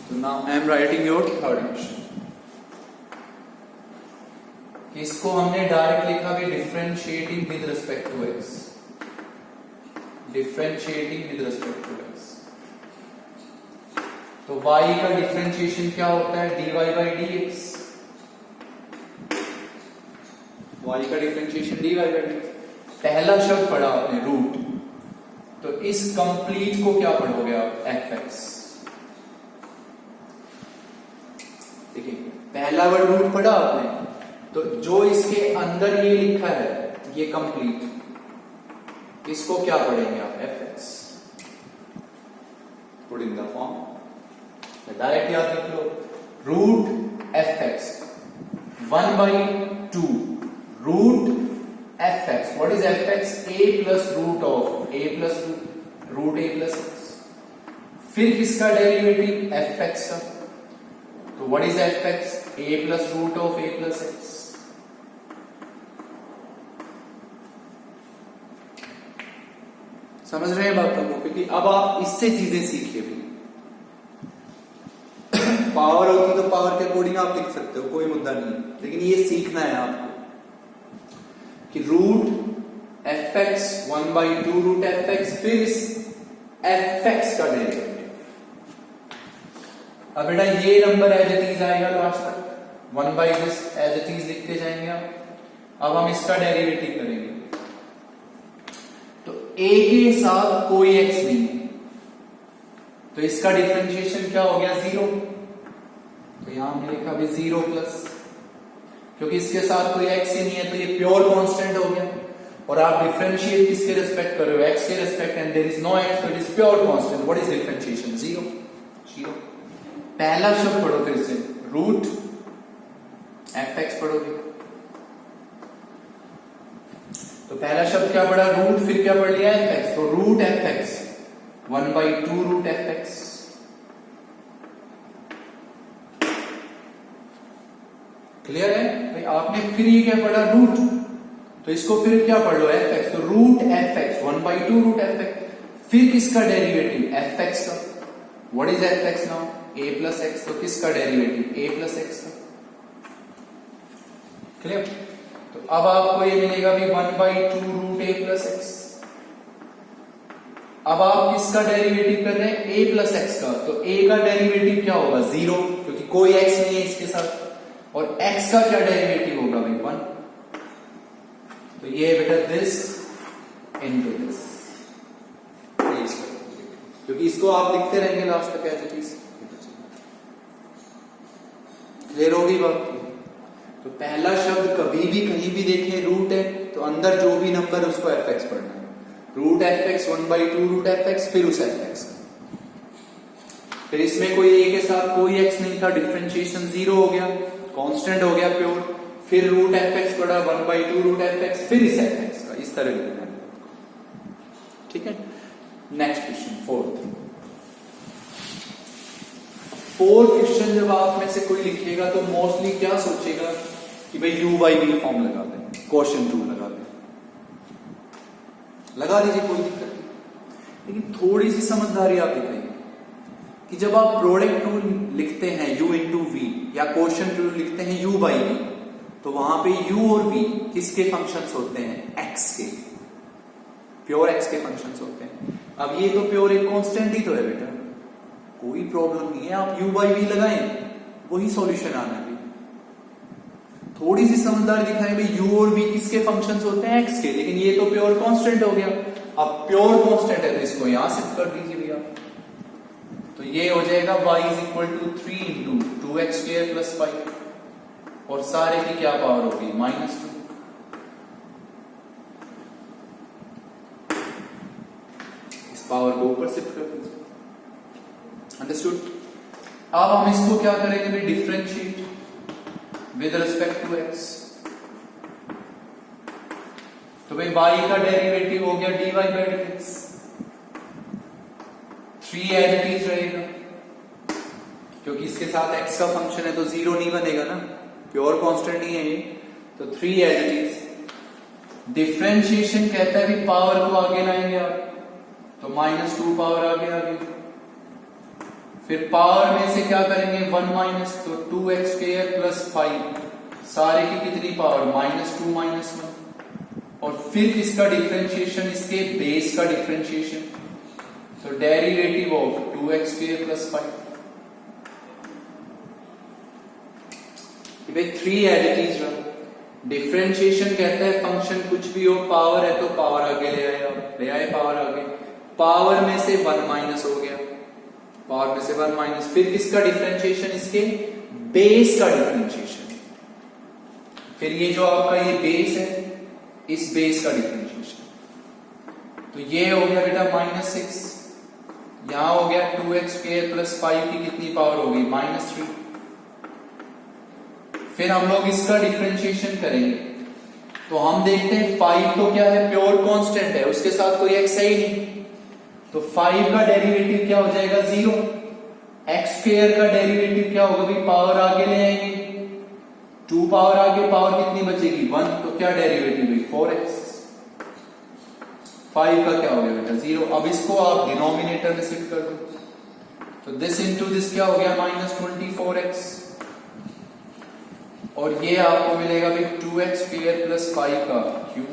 तो now I am writing your third question, इसको हमने डायरेक्ट लिखा भी differentiating with respect to x, differentiating with respect to x, तो y का डिफरेंशिएशन क्या होता है dy बाई dx, y का डिफरेंशिएशन dy बाई dx, पहला शब्द पढ़ा आपने रूट, तो इस कंप्लीट को क्या पढ़ोगे आप fx, देखिए पहला वर्ड रूट पढ़ा आपने, तो जो इसके अंदर ये लिखा है ये कंप्लीट, इसको क्या पढ़ेंगे आप fx, put in the form, direct याद रख लो root fx 1/2 root fx, what is fx a plus root of a plus root a plus x, फिर किसका डेरिवेटिव fx का, तो what is fx a plus root of a plus x, समझ रहे हैं बातों को, क्योंकि अब आप इससे चीजें सीखिए भी, पावर होती तो पावर के अकॉर्डिंग आप लिख सकते हो, कोई मुद्दा नहीं, लेकिन ये सीखना है आपको कि रूट fx 1/2 रूट fx, फिर इस fx का डेरिवेटिव, अब बेटा ये नंबर एज इट इज आएगा लास्ट तक, 1/this एज इट इज लिखते जाएंगे आप, अब हम इसका डेरिवेटिव करेंगे, तो a के साथ कोई x नहीं, तो इसका डिफरेंशिएशन क्या हो गया 0, तो यहां हमने लिखा भी 0 प्लस, क्योंकि इसके साथ कोई x ही नहीं है तो ये प्योर कांस्टेंट हो गया, और आप डिफरेंशिएट किसके रिस्पेक्ट कर रहे हो x के respect, and there is no x, तो it is pure constant, what is differentiation 0। पहला शब्द पढ़ो फिर से रूट fx पढ़ोगे, तो पहला शब्द क्या पढ़ा रूट, फिर क्या पढ़ लिया fx, तो root fx 1/2 root fx, clear है भाई। आपने फिर ये क्या पढ़ा रूट, तो इसको फिर क्या पढ़ लो fx, तो रूट fx 1/2 रूट fx, फिर किसका डेरिवेटिव, एफ एक्स का। What is F x now, A plus x, तो किसका डेरिवेटिव, ए प्लस एक्स का। क्लियर। तो अब आपको ये मिलेगा भी 1/2 रूट ए प्लस एक्स। अब आप किसका डेरिवेटिव कर रहे हैं, ए प्लस एक्स का, तो ए का डेरिवेटिव क्या होगा, 0, क्योंकि कोई एक्स नहीं है इसके साथ। और एक्स का क्या डेरिवेटिव होगा भाई, 1। तो ये बेटा दिस इनटू दिस, क्योंकि इसको आप लिखते रहेंगे लास्ट तक एज इट इज। क्लियर होगी बात। तो पहला शब्द कभी भी कहीं भी देखें रूट है, तो अंदर जो भी नंबर है उसको एफ एक्स पढ़ना है। Root F x 1/2 root F x, फिर उस एफ एक्स का। फिर इसमें कोई ए के साथ कोई एक्स नहीं था, डिफरेंशिएशन 0 हो गया, कांस्टेंट हो गया प्योर। फिर रूट एफ एक्स पढ़ा 1/2 रूट एफ एक्स, फिर इस एफ एक्स का, इस तरह लिखना है। ठीक है। नेक्स्ट क्वेश्चन, फोर्थ क्वेश्चन जब आप में से कोई लिखेगा तो मोस्टली क्या सोचेगा कि भाई u बाई वी फॉर्म लगा दें, क्वोशिएंट रूल लगा दें। लगा दीजिए, कोई दिक्कत नहीं। लेकिन थोड़ी सी समझदारी आप दिखाइए कि जब आप प्रोडक्ट रूल लिखते हैं u इंटू वी, या क्वोशिएंट रूल लिखते हैं u बाई वी, तो वहां पे u और v किसके फंक्शंस होते हैं, x के, प्योर x के फंक्शंस होते हैं। अब ये तो प्योर एक कांस्टेंट ही तो है बेटा, कोई प्रॉब्लम नहीं है, आप u बाई वी लगाएं, वही सॉल्यूशन आना है। थोड़ी सी समझदारी दिखाएं भाई u और v किसके फंक्शंस होते हैं, x के, लेकिन ये तो प्योर कांस्टेंट हो गया। अब प्योर कांस्टेंट है तो इसको यहां शिफ्ट कर दीजिए भैया, तो ये हो जाएगा y is equal to 3 into 2x square plus 5, और सारे की क्या पावर होगी, -2। इस पावर को ऊपर शिफ्ट कर दीजिए। अंडरस्टूड। अब हम इसको क्या करेंगे भाई, differentiate with respect to x। तो भाई y का डेरिवेटिव हो गया dy by dx, 3 as it is रहेगा, क्योंकि इसके साथ x का फंक्शन है तो 0 नहीं बनेगा ना, प्योर कांस्टेंट ही है ये, तो 3 एज इट इज। डिफरेंशिएशन कहता है भी पावर को आगे लाएंगे आप, तो -2 पावर आगे आ गई। फिर पावर में से क्या करेंगे, 1 माइनस, तो 2x स्क्वायर प्लस 5, सारे की कितनी पावर, -2 -1। और फिर इसका डिफरेंशिएशन, इसके बेस का डिफरेंशिएशन, तो derivative of 2x square plus 5। भाई 3 एज इट इज रहा। डिफरेंशिएशन कहता है फंक्शन कुछ भी हो, पावर है तो पावर आगे ले आए पावर आगे। पावर में से 1 माइनस हो गया, पावर में से 1 माइनस, फिर किसका डिफरेंशिएशन, इसके बेस का डिफरेंशिएशन। फिर ये जो आपका ये बेस है, इस बेस का डिफरेंशिएशन, तो ये हो गया बेटा -6, यहां हो गया 2x स्क्वायर प्लस 5 की कितनी पावर होगी, -3। फिर हम लोग इसका डिफरेंशिएशन करेंगे, तो हम देखते हैं 5 तो क्या है, प्योर कांस्टेंट है, उसके साथ कोई x है ही नहीं, तो 5 का डेरिवेटिव क्या हो जाएगा, 0। x स्क्वायर का डेरिवेटिव क्या होगा, भी पावर आगे ले आएंगे, 2 पावर आगे, पावर कितनी बचेगी, 1, तो क्या डेरिवेटिव हुई, 4x। 5 का क्या हो गया बेटा, 0। अब इसको आप डिनोमिनेटर में शिफ्ट कर दो, तो दिस इंटू दिस क्या हो गया, -24x, और ये आपको मिलेगा भी 2x स्क्वायर प्लस 5 का क्यूब।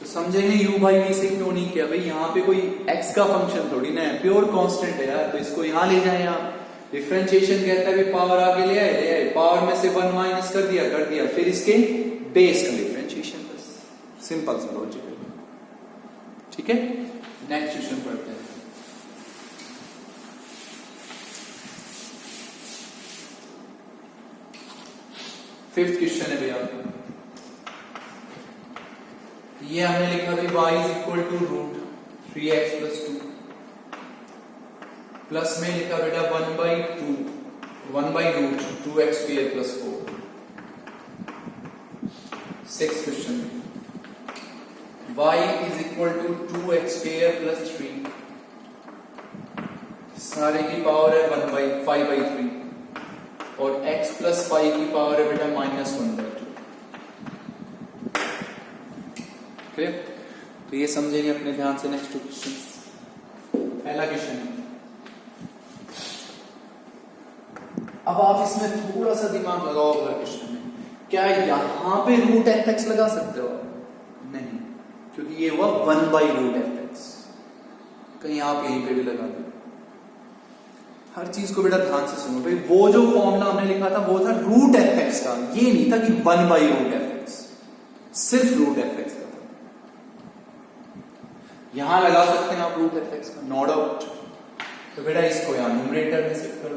समझेंगे u बाई वी से क्यों नहीं किया भाई, यहाँ पे कोई x का फंक्शन थोड़ी ना है, प्योर कांस्टेंट है यार, तो इसको यहाँ ले जाए। यहाँ डिफरेंशिएशन कहता है भी पावर आगे ले आए, पावर में से 1 माइनस कर दिया, फिर इसके बेस का डिफरेंशिएशन, बस सिंपल सा लॉजिक है। ठीक है, नेक्स्ट क्वेश्चन पढ़ते हैं। फिफ्थ क्वेश्चन है भैया, ये हमने लिखा भी y is equal to root 3x plus 2, plus में लिखा बेटा 1 by root 2x square plus 4। Sixth question, y is equal to 2x square plus 3, सारे की पावर है 5/3, और x प्लस 5 की पावर है बेटा -1/2। क्लियर? तो ये समझेंगे अपने ध्यान से। नेक्स्ट क्वेश्चन, पहला क्वेश्चन। अब आप इसमें थोड़ा सा दिमाग लगाओ अगला क्वेश्चन में। क्या यहां पे रूट एफ एक्स लगा सकते हो? नहीं, क्योंकि ये हुआ 1/√fx। कहीं आप यहीं पे भी लगा दो। हर चीज को बेटा ध्यान से सुनो भाई। वो जो फॉर्मूला हमने लिखा था वो था रूट एफ एक्स का, ये नहीं था कि 1/√fx, सिर्फ रूट एफ एक्स का था। यहां लगा सकते हैं आप रूट एफ एक्स का, नो डाउट। तो बेटा इसको यहां न्यूमरेटर में शिफ्ट कर दो।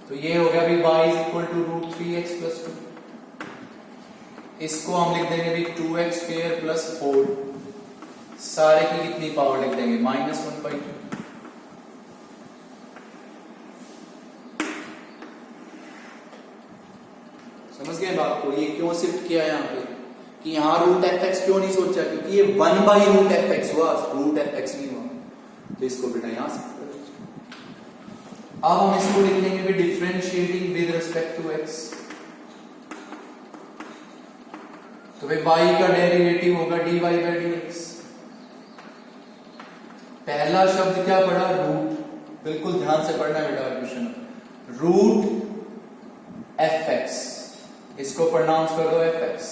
तो ये हो गया भाई y = √3x + 2। इसको हम लिख देंगे भाई 2x² + 4। सारे की कितनी पावर लिख देंगे? -1/2। समझ गए बात को? ये क्यों शिफ्ट किया यहां पे कि यहां रूट एफ एक्स क्यों नहीं सोचा? क्योंकि ये 1/√fx हुआ, रूट एफ एक्स नहीं हुआ। तो इसको बेटा यहां शिफ्ट कर दो। अब हम इसको लिख लेंगे भी differentiating with respect to x। तो भाई y का डेरिवेटिव होगा dy/dx। पहला शब्द क्या पढ़ा? रूट। बिल्कुल ध्यान से पढ़ना है बेटा क्वेश्चन। रूट एफ एक्स, इसको प्रोनाउंस कर दो एफ एक्स।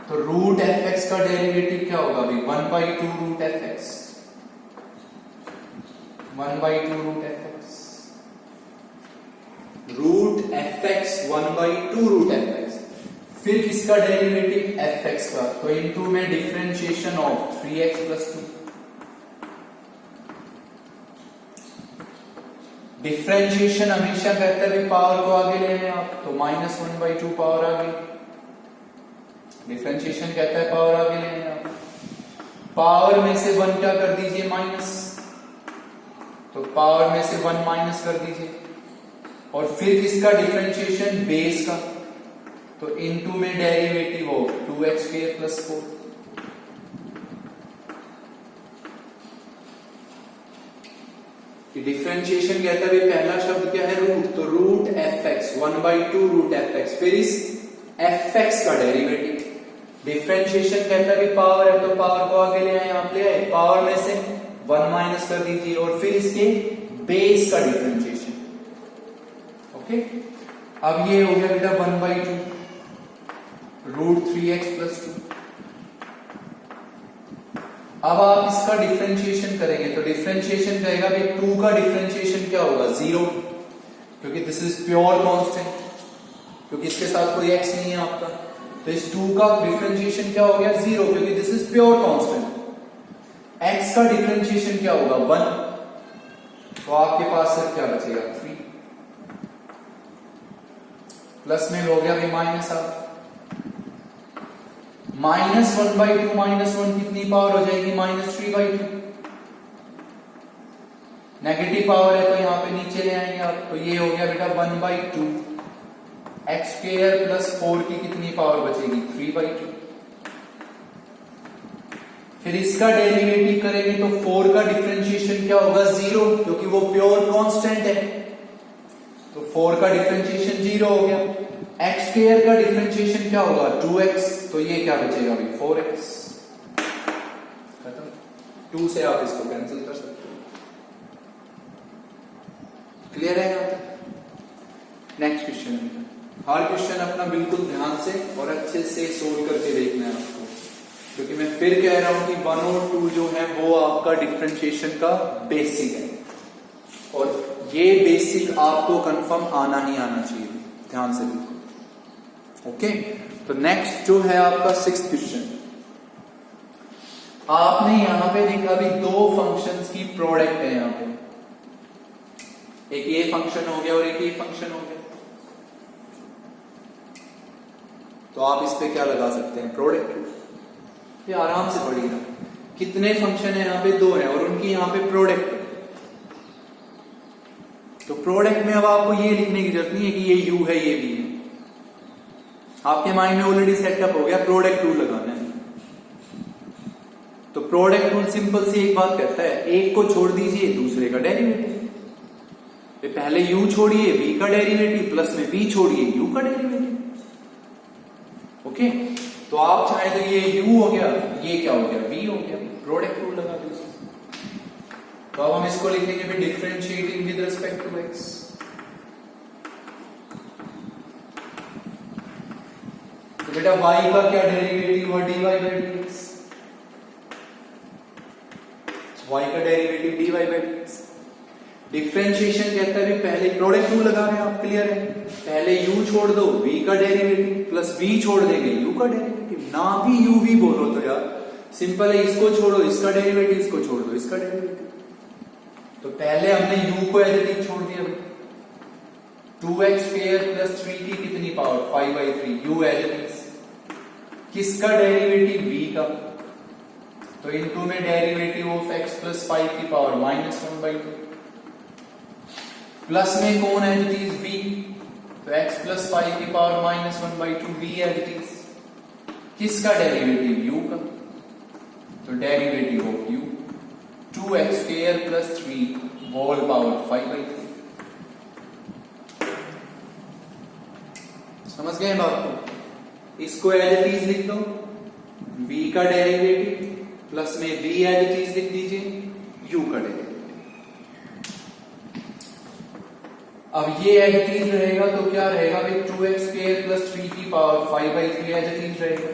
तो रूट एफ एक्स का डेरिवेटिव क्या होगा भाई? 1/2√fx। 1/2√fx। Root F x 1/2√fx। फिर किसका डेरिवेटिव? एफ एक्स का। तो इनटू में डिफरेंशिएशन ऑफ 3x + 2। डिफरेंशिएशन हमेशा कहता है पावर को आगे ले लें आप, तो -1/2 पावर आगे। डिफरेंशिएशन कहता है पावर आगे ले लें आप। पावर में से 1 क्या कर दीजिए? माइनस। तो पावर में से 1 माइनस कर दीजिए। और फिर किसका डिफरेंशिएशन? बेस का। तो इनटू में डेरिवेटिव ऑफ 2x² + 4। डिफरेंशिएशन कहता है पहला शब्द क्या है? रूट। तो रूट एफ एक्स 1/2√fx। फिर इस एफ एक्स का डेरिवेटिव। डिफरेंशिएशन कहता है पावर है, तो पावर को आगे ले आए, आप ले आए। पावर में से 1 माइनस कर दीजिए और फिर इसके बेस का डिफरेंशिएशन। ओके, अब ये हो गया बेटा 1/2√3x + 2। अब आप इसका डिफरेंशिएशन करेंगे तो डिफरेंशिएशन कहेगा भाई 2 का डिफरेंशिएशन क्या होगा? 0, क्योंकि दिस इज प्योर कांस्टेंट, क्योंकि इसके साथ कोई x नहीं है आपका। तो इस 2 का डिफरेंशिएशन क्या हो गया? 0, क्योंकि this is pure constant. x का डिफरेंशिएशन क्या होगा? 1। तो आपके पास सिर्फ क्या बचेगा? 3। प्लस में हो गया भाई -1/2। -1/2 -1 कितनी पावर हो जाएगी? -3/2। नेगेटिव पावर है तो यहां पे नीचे ले आएंगे आप। तो ये हो गया बेटा 1/2 x² + 4 की कितनी पावर बचेगी? 3/2। फिर इसका डेरिवेटिव करेंगे तो 4 का डिफरेंशिएशन क्या होगा? 0, क्योंकि वो प्योर कांस्टेंट है। तो 4 का डिफरेंशिएशन 0 हो गया। x² का डिफरेंशिएशन क्या होगा? 2x। तो ये क्या बचेगा भाई? 4x। खत्म। 2 से आप इसको कैंसिल कर सकते हो। क्लियर है यहां तक? Next question. हर क्वेश्चन अपना बिल्कुल ध्यान से और अच्छे से सोल्व करके देखना है आपको, क्योंकि मैं फिर कह रहा हूं कि 1 और 2 जो है वो आपका डिफरेंशिएशन का बेसिक है, और ये बेसिक आपको कंफर्म आना ही आना चाहिए। ध्यान से बिल्कुल। ओके, तो नेक्स्ट जो है आपका 6th क्वेश्चन। आपने यहां पे देखा भी 2 फंक्शंस की प्रोडक्ट है यहां पे। एक ये फंक्शन हो गया और एक ये फंक्शन हो गया। तो आप इस पे क्या लगा सकते हैं? प्रोडक्ट। ये आराम से पढ़िएगा। कितने फंक्शन है यहां पे? 2 है और उनकी यहां पे प्रोडक्ट है। तो प्रोडक्ट में अब आपको ये लिखने की जरूरत नहीं है कि ये u है ये v है। आपके माइंड में ऑलरेडी सेटअप हो गया, प्रोडक्ट रूल लगाना है। तो प्रोडक्ट रूल सिंपल सी एक बात कहता है, एक को छोड़ दीजिए दूसरे का डेरिवेटिव। पहले u छोड़िए v का डेरिवेटिव, प्लस में v छोड़िए u का डेरिवेटिव। ओके, तो तो आप चाहे तो ये u हो गया, ये क्या हो गया, v हो गया, प्रोडक्ट रूल लगा दीजिए। तो अब हम इसको लिखेंगे भी differentiating with respect to x। तो बेटा y का क्या डेरिवेटिव हुआ, dy बाई dx, y का derivative dy by dx। Differentiation कहता है भी पहले प्रोडक्ट रूल लगा रहे हैं आप, क्लियर है, पहले u छोड़ दो, v का डेरिवेटिव प्लस v छोड़ देंगे u का डेरिवेटिव, ना भी u v बोलो तो यार सिंपल है, इसको छोड़ो इसका डेरिवेटिव, इसको छोड़ दो इसका डेरिवेटिव। तो पहले हमने u को एज इट इज छोड़ दिया, 2x स्क्वायर प्लस 3 की कितनी power 5/3, u as it is, किसका डेरिवेटिव v का, तो इनटू में डेरिवेटिव ऑफ x प्लस 5 की पावर -1/2, प्लस में कौन एज इट इज v, तो x प्लस 5 की power -1/2 v as it is, किसका डेरिवेटिव u का, तो derivative of u 2x square plus 3 whole power 5/3। समझ गए बात को, इसको एज इट इज लिख दो, v का डेरिवेटिव प्लस में v एज इट इज लिख दीजिए, u का डेरिवेटिव। अब ये एज इट इज रहेगा तो क्या रहेगा भाई, 2x स्क्वायर प्लस 3 की पावर 5/3 एज इट इज रहेगा।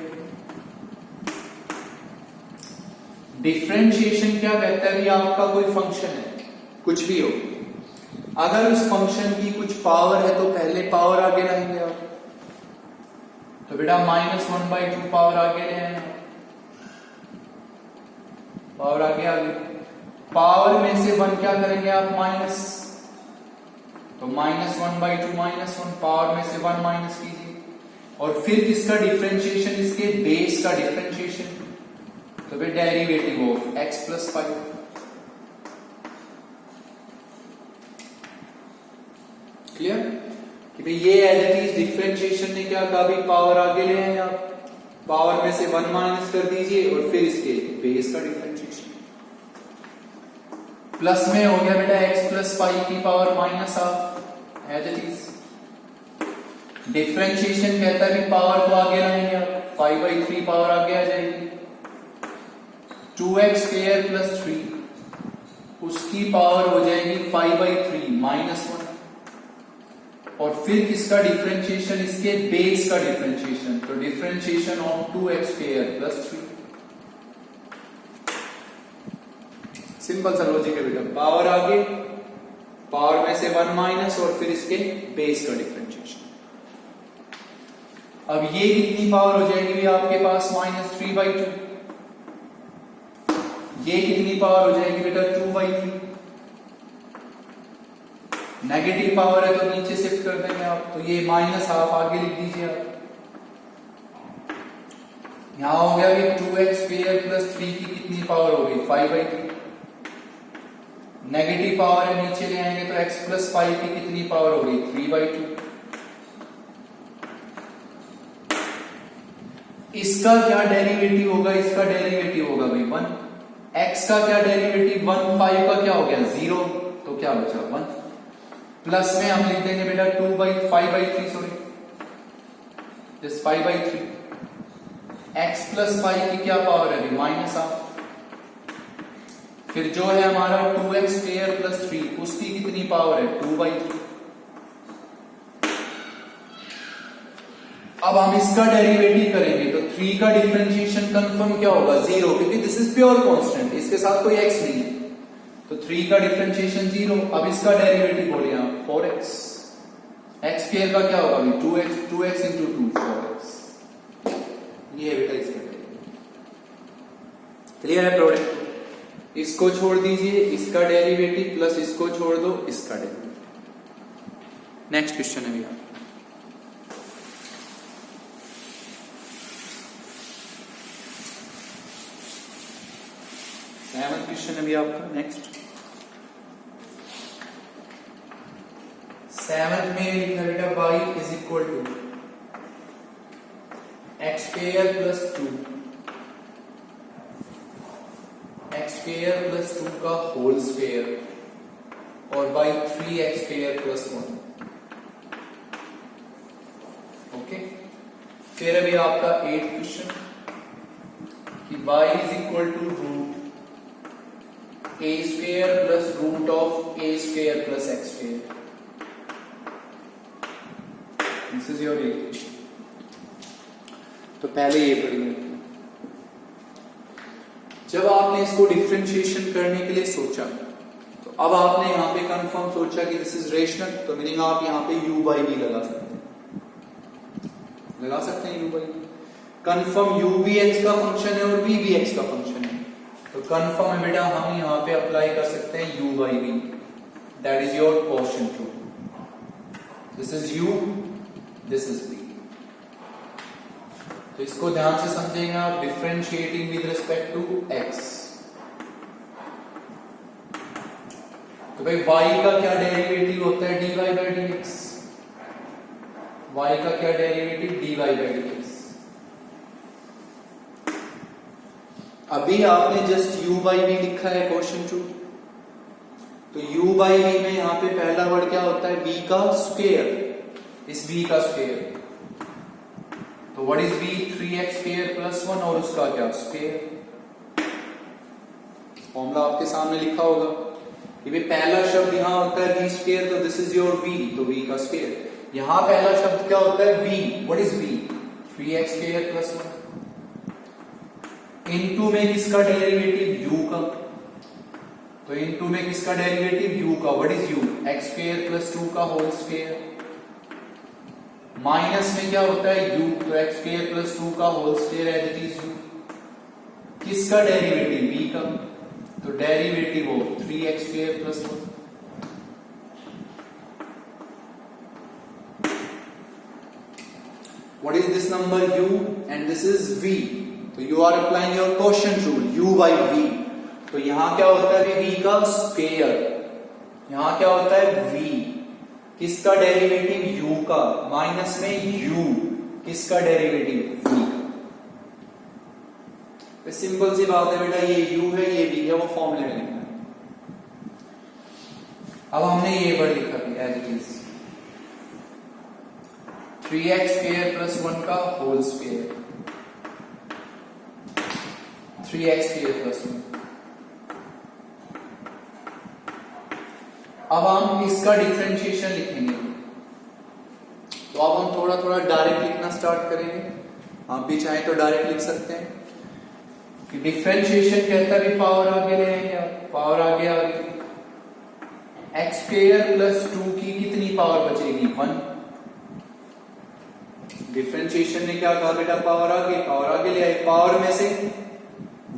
डिफरेंशिएशन क्या कहता है कि आपका कोई फंक्शन है, कुछ भी हो, अगर उस फंक्शन की कुछ पावर है तो पहले पावर आगे लाएंगे आप, तो बेटा -1/2 पावर आगे ले आए, पावर आगे आगे, पावर में से 1 क्या करेंगे आप माइनस, तो -1/2 -1, पावर में से 1 माइनस कीजिए, और फिर किसका डिफरेंशिएशन, इसके बेस का डिफरेंशिएशन, तो फिर derivative of x plus 5। Clear कि भाई ये एज इट इज डिफरेंशिएशन ने क्या कहा, भी पावर आगे ले आए आप, पावर में से 1 माइनस कर दीजिए और फिर इसके बेस का डिफरेंशिएशन, प्लस में हो गया बेटा x प्लस 5 की power -1/2 as it is. Differentiation कहता है कि पावर को आगे लाएंगे आप, 5/3 पावर आगे आ जाएगी, 2x स्क्वायर प्लस 3 उसकी पावर हो जाएगी 5/3 -1, और फिर किसका डिफरेंशिएशन, इसके बेस का डिफरेंशिएशन, तो differentiation of 2x square plus 3। Simple सा लॉजिक है बेटा, पावर आगे, पावर में से 1 माइनस और फिर इसके बेस का डिफरेंशिएशन। अब ये कितनी पावर हो जाएगी आपके पास, -3/2, ये कितनी पावर हो जाएगी बेटा 2/3, नेगेटिव पावर है तो नीचे शिफ्ट कर देंगे आप, तो ये -1/2 आगे लिख दीजिए आप, यहां हो गया कि 2x स्क्वायर प्लस 3 की कितनी पावर हो गई 5/3, नेगेटिव पावर है नीचे ले आएंगे तो x प्लस 5 की कितनी पावर हो गई 3/2, इसका क्या डेरिवेटिव होगा, इसका डेरिवेटिव होगा भाई 1, x का क्या डेरिवेटिव 1, 5 का क्या हो गया 0, तो क्या बचा 1, प्लस में हम लिख देंगे बेटा 5/3 सॉरी दिस 5/3, x प्लस 5 की क्या पावर है -1/2, फिर जो है हमारा 2x स्क्वायर प्लस 3 उसकी कितनी पावर है 2/3। अब हम इसका डेरिवेटिव करेंगे तो 3 का डिफरेंशिएशन कंफर्म क्या होगा 0, क्योंकि दिस इज प्योर कांस्टेंट, इसके साथ कोई x नहीं है, तो 3 का डिफरेंशिएशन 0। अब इसका डेरिवेटिव बोलिए आप 4x, x स्क्वायर का क्या होगा 2x इंटू 2 4x, ये है बेटा इसका डेरिवेटिव। क्लियर है प्रोडक्ट, इसको छोड़ दीजिए, इसका डेरिवेटिव प्लस इसको छोड़ दो, इसका डेरिवेटिव। नेक्स्ट क्वेश्चन है भैया, सेवंथ क्वेश्चन है भैया आपका। नेक्स्ट 7 में लिखा बेटा y is equal to x square plus 2, x square plus 2 का होल स्क्वायर और by 3x square plus 1। Okay, फिर अभी आपका 8th क्वेश्चन कि y is equal to root a square plus root of a square plus x square. This is your equation. तो पहले ये पढ़िए। जब आपने इसको डिफरेंशिएशन करने के लिए सोचा तो अब आपने यहाँ पे कंफर्म सोचा कि दिस इज रेशनल, तो मीनिंग आप यहाँ पे u बाई v लगा सकते हैं u by v। Confirm u भी x का फंक्शन है और v भी x का फंक्शन है, तो कंफर्म है बेटा हम यहाँ पे अप्लाई कर सकते हैं u by v। That is your quotient rule. This is u, this is v। तो इसको ध्यान से समझेंगे आप। Differentiating with respect to x, तो भाई y का क्या डेरिवेटिव होता है dy बाई dx। y का क्या डेरिवेटिव dy बाई dx। अभी आपने जस्ट u बाई v लिखा है क्वोशिएंट रूल, तो u बाई v में यहां पे पहला वर्ड क्या होता है v का स्क्वायर, इस v का स्क्वायर। तो what is v 3x square plus 1 और उसका क्या स्क्वायर। फॉर्मूला आपके सामने लिखा होगा कि भाई पहला शब्द यहां होता है v स्क्वायर, तो दिस इज योर v, तो v का स्क्वायर। यहां पहला शब्द क्या होता है v, what is v 3x square plus 1 into में किसका डेरिवेटिव u का, तो इनटू में किसका डेरिवेटिव u का, what is u x square plus 2 का होल स्क्वायर। माइनस में क्या होता है u, तो x स्क्वायर प्लस 2 का whole square as it is u। किसका डेरिवेटिव v का, तो डेरिवेटिव हो 3x square plus 1। What is this number u and this is v, तो you are applying your quotient rule u by v। तो यहां क्या होता है v का स्क्वायर, यहां क्या होता है v, किसका डेरिवेटिव u का, माइनस में u, किसका डेरिवेटिव v का। सिंपल सी बात है बेटा, ये u है ये v है, वो फॉर्मूले में लिखना है। अब हमने ये वर्ड लिखा भी as it is 3x square plus 1 का whole square, 3x square plus 1। अब हम इसका डिफरेंशिएशन लिखेंगे, तो अब हम थोड़ा थोड़ा डायरेक्ट लिखना स्टार्ट करेंगे। आप भी चाहें तो डायरेक्ट लिख सकते हैं कि डिफरेंशिएशन कहता है पावर आगे ले आएंगे, पावर आगे आ गई। x स्क्वायर प्लस 2 की कितनी पावर बचेगी 1। डिफरेंशिएशन ने क्या कहा बेटा, पावर आगे ले आए, पावर में से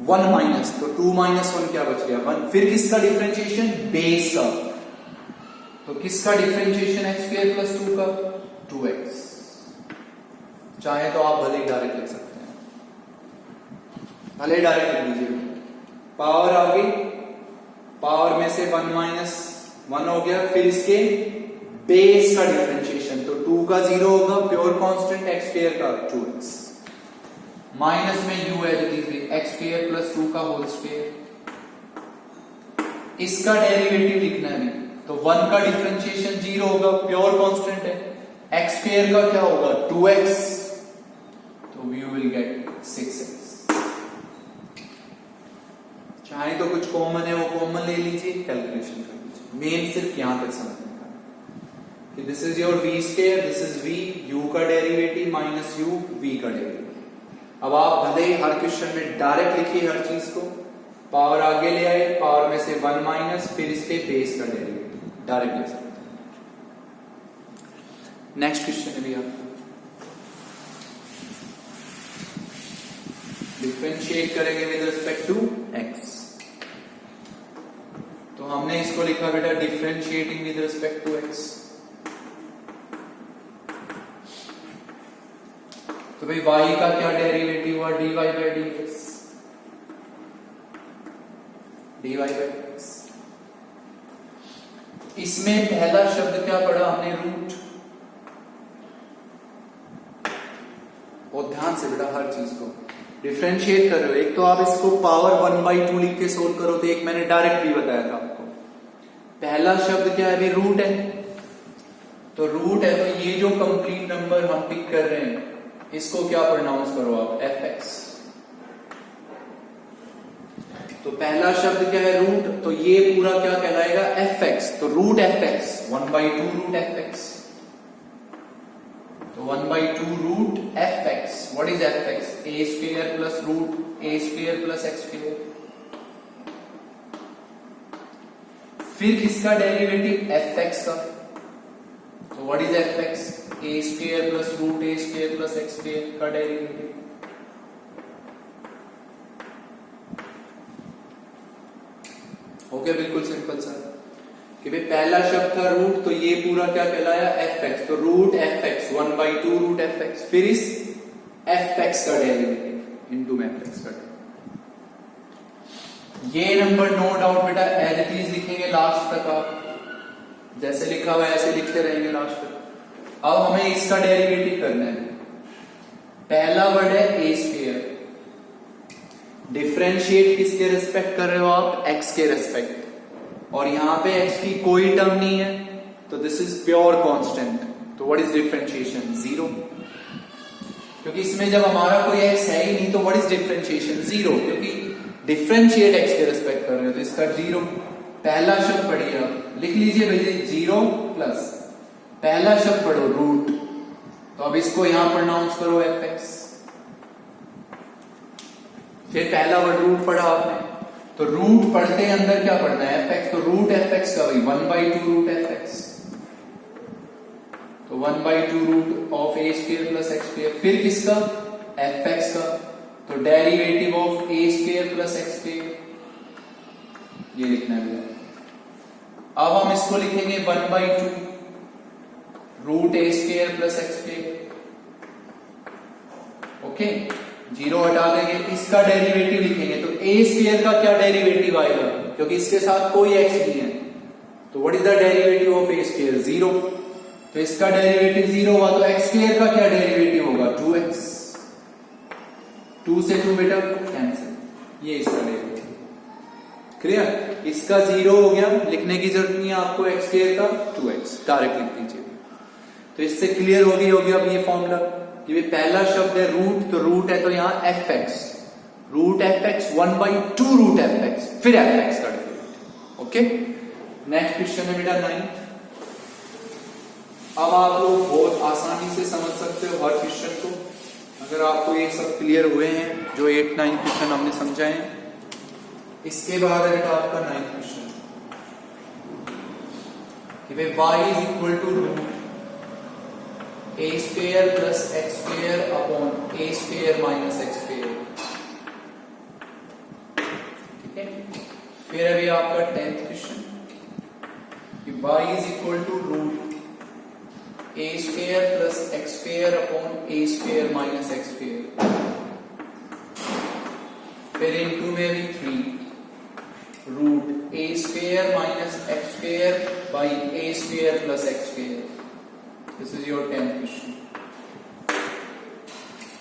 1 माइनस, तो 2 माइनस 1 क्या बच गया 1। फिर किसका डिफरेंशिएशन, बेस का, तो किसका डिफरेंशिएशन x स्क्वायर प्लस 2 का 2x। चाहे तो आप भले ही डायरेक्ट लिख सकते हैं, भले डायरेक्ट लिख लीजिए। पावर आ गई, पावर में से 1 माइनस 1 हो गया, फिर इसके बेस का डिफरेंशिएशन, तो 2 का 0 होगा, प्योर कांस्टेंट x स्क्वायर का 2x, माइनस में u as it is x square plus 2 का होल स्क्वायर। इसका डेरिवेटिव लिखना है, तो 1 का डिफरेंशिएशन 0 होगा, प्योर कांस्टेंट है, x स्क्वायर का क्या होगा 2x, तो you will get 6x। चाहे तो कुछ कॉमन है वो कॉमन ले लीजिए, कैलकुलेशन कर लीजिए। मेन सिर्फ यहां तक समझने का कि this is your v square, this is v, u का डेरिवेटिव माइनस u, v का डेरिवेटिव। अब आप भले ही हर क्वेश्चन में डायरेक्ट लिखिए हर चीज को, पावर आगे ले आए, पावर में से 1 माइनस, फिर इसके बेस का डेरिवेटिव, डायरेक्ट लिख सकते हैं। नेक्स्ट क्वेश्चन है भैया, डिफरेंशिएट करेंगे विद रिस्पेक्ट टू x। तो हमने इसको लिखा बेटा differentiating with respect to x। तो भाई y का क्या डेरिवेटिव हुआ dy by dx, dy by dx। इसमें पहला शब्द क्या पढ़ा हमने, रूट। और ध्यान से बेटा हर चीज को डिफरेंशिएट कर रहे हो, एक तो आप इसको पावर 1/2 लिख के सोल्व करो, तो एक मैंने डायरेक्ट भी बताया था आपको। पहला शब्द क्या है, रूट है, तो रूट है, तो ये जो कंप्लीट नंबर हम पिक कर रहे हैं इसको क्या प्रोनाउंस करो आप, एफ एक्स। तो पहला शब्द क्या है, रूट, तो ये पूरा क्या कहलाएगा, एफ एक्स। तो root F x, 1/2 root F x. तो 1/2 root F x. What is F x, a square plus root a square plus x square. फिर किसका डेरिवेटिव, एफ एक्स का। तो what is F x, a square plus root a square plus x square का डेरिवेटिव। ओके, बिल्कुल सिंपल सर कि भाई पहला शब्द था रूट, तो ये पूरा क्या कहलाया, एफ एक्स। तो root F x, 1/2 root F x. फिर इस एफ एक्स का डेरिवेटिव इनटू में एफ एक्स का डेरिवेटिव। ये नंबर नो डाउट बेटा एज इट इज लिखेंगे लास्ट तक, आप जैसे लिखा हुआ है ऐसे लिखते रहेंगे लास्ट तक। अब हमें इसका डेरिवेटिव करना है। पहला वर्ड है ए स्क्वायर, डिफरेंशिएट किसके रेस्पेक्ट कर रहे हो आप, एक्स के रेस्पेक्ट, और यहां पे एक्स की कोई टर्म नहीं है, तो दिस इज प्योर कांस्टेंट। तो व्हाट इज डिफरेंशिएशन, 0, क्योंकि इसमें जब हमारा कोई एक्स है ही नहीं तो व्हाट इज डिफरेंशिएशन, 0, क्योंकि डिफरेंशिएट एक्स के रेस्पेक्ट कर रहे हो तो इसका 0। पहला शब्द पढ़िए आप, लिख लीजिए भैया 0 प्लस पहला शब्द पढ़ो रूट, तो अब इसको यहां प्रोनाउंस करो एफ एक्स। फिर पहला वर्ड रूट पढ़ा आपने, तो रूट पढ़ते अंदर क्या पढ़ना है, एफ एक्स। तो रूट एफ एक्स का वही 1/2 रूट एफ एक्स। तो 1/2 root of a square plus x square. फिर किसका, एफ एक्स का, तो derivative of a square plus x square, ये लिखना है। अब हम इसको लिखेंगे 1/2 root a square plus x square. Okay, 0 हटा देंगे, इसका डेरिवेटिव लिखेंगे। तो ए स्क्वायर का क्या डेरिवेटिव आएगा, क्योंकि इसके साथ कोई एक्स नहीं है, तो what is the derivative of a square, 0। तो इसका डेरिवेटिव 0 हुआ, तो एक्स स्क्वायर का क्या डेरिवेटिव होगा, 2x। 2 से 2 बेटा कैंसिल, ये इसका डेरिवेटिव। क्लियर, इसका 0 हो गया, लिखने की जरूरत नहीं है आपको, एक्स स्क्वायर का 2x डायरेक्ट लिख दीजिए। तो इससे क्लियर होगी अब ये फॉर्मूला कि पहला शब्द है रूट, तो रूट है तो यहां f x, root F x 1/2 root F x, फिर एफ एक्स का डेरिवेटिव। ओके, नेक्स्ट क्वेश्चन है बेटा 9। अब आप लोग बहुत आसानी से समझ सकते हो हर क्वेश्चन को, अगर आपको ये सब क्लियर हुए हैं जो 8, 9 क्वेश्चन हमने समझाए हैं। इसके बाद है बेटा आपका 9th क्वेश्चन कि भाई y is equal to root a square plus x square upon a square minus x square. ठीक है, फिर अभी आपका 10th क्वेश्चन कि y is equal to root a square plus x square upon a square minus x square. फिर इनटू में भी 3 root a square minus x square by a square plus x square. This is your 10th question.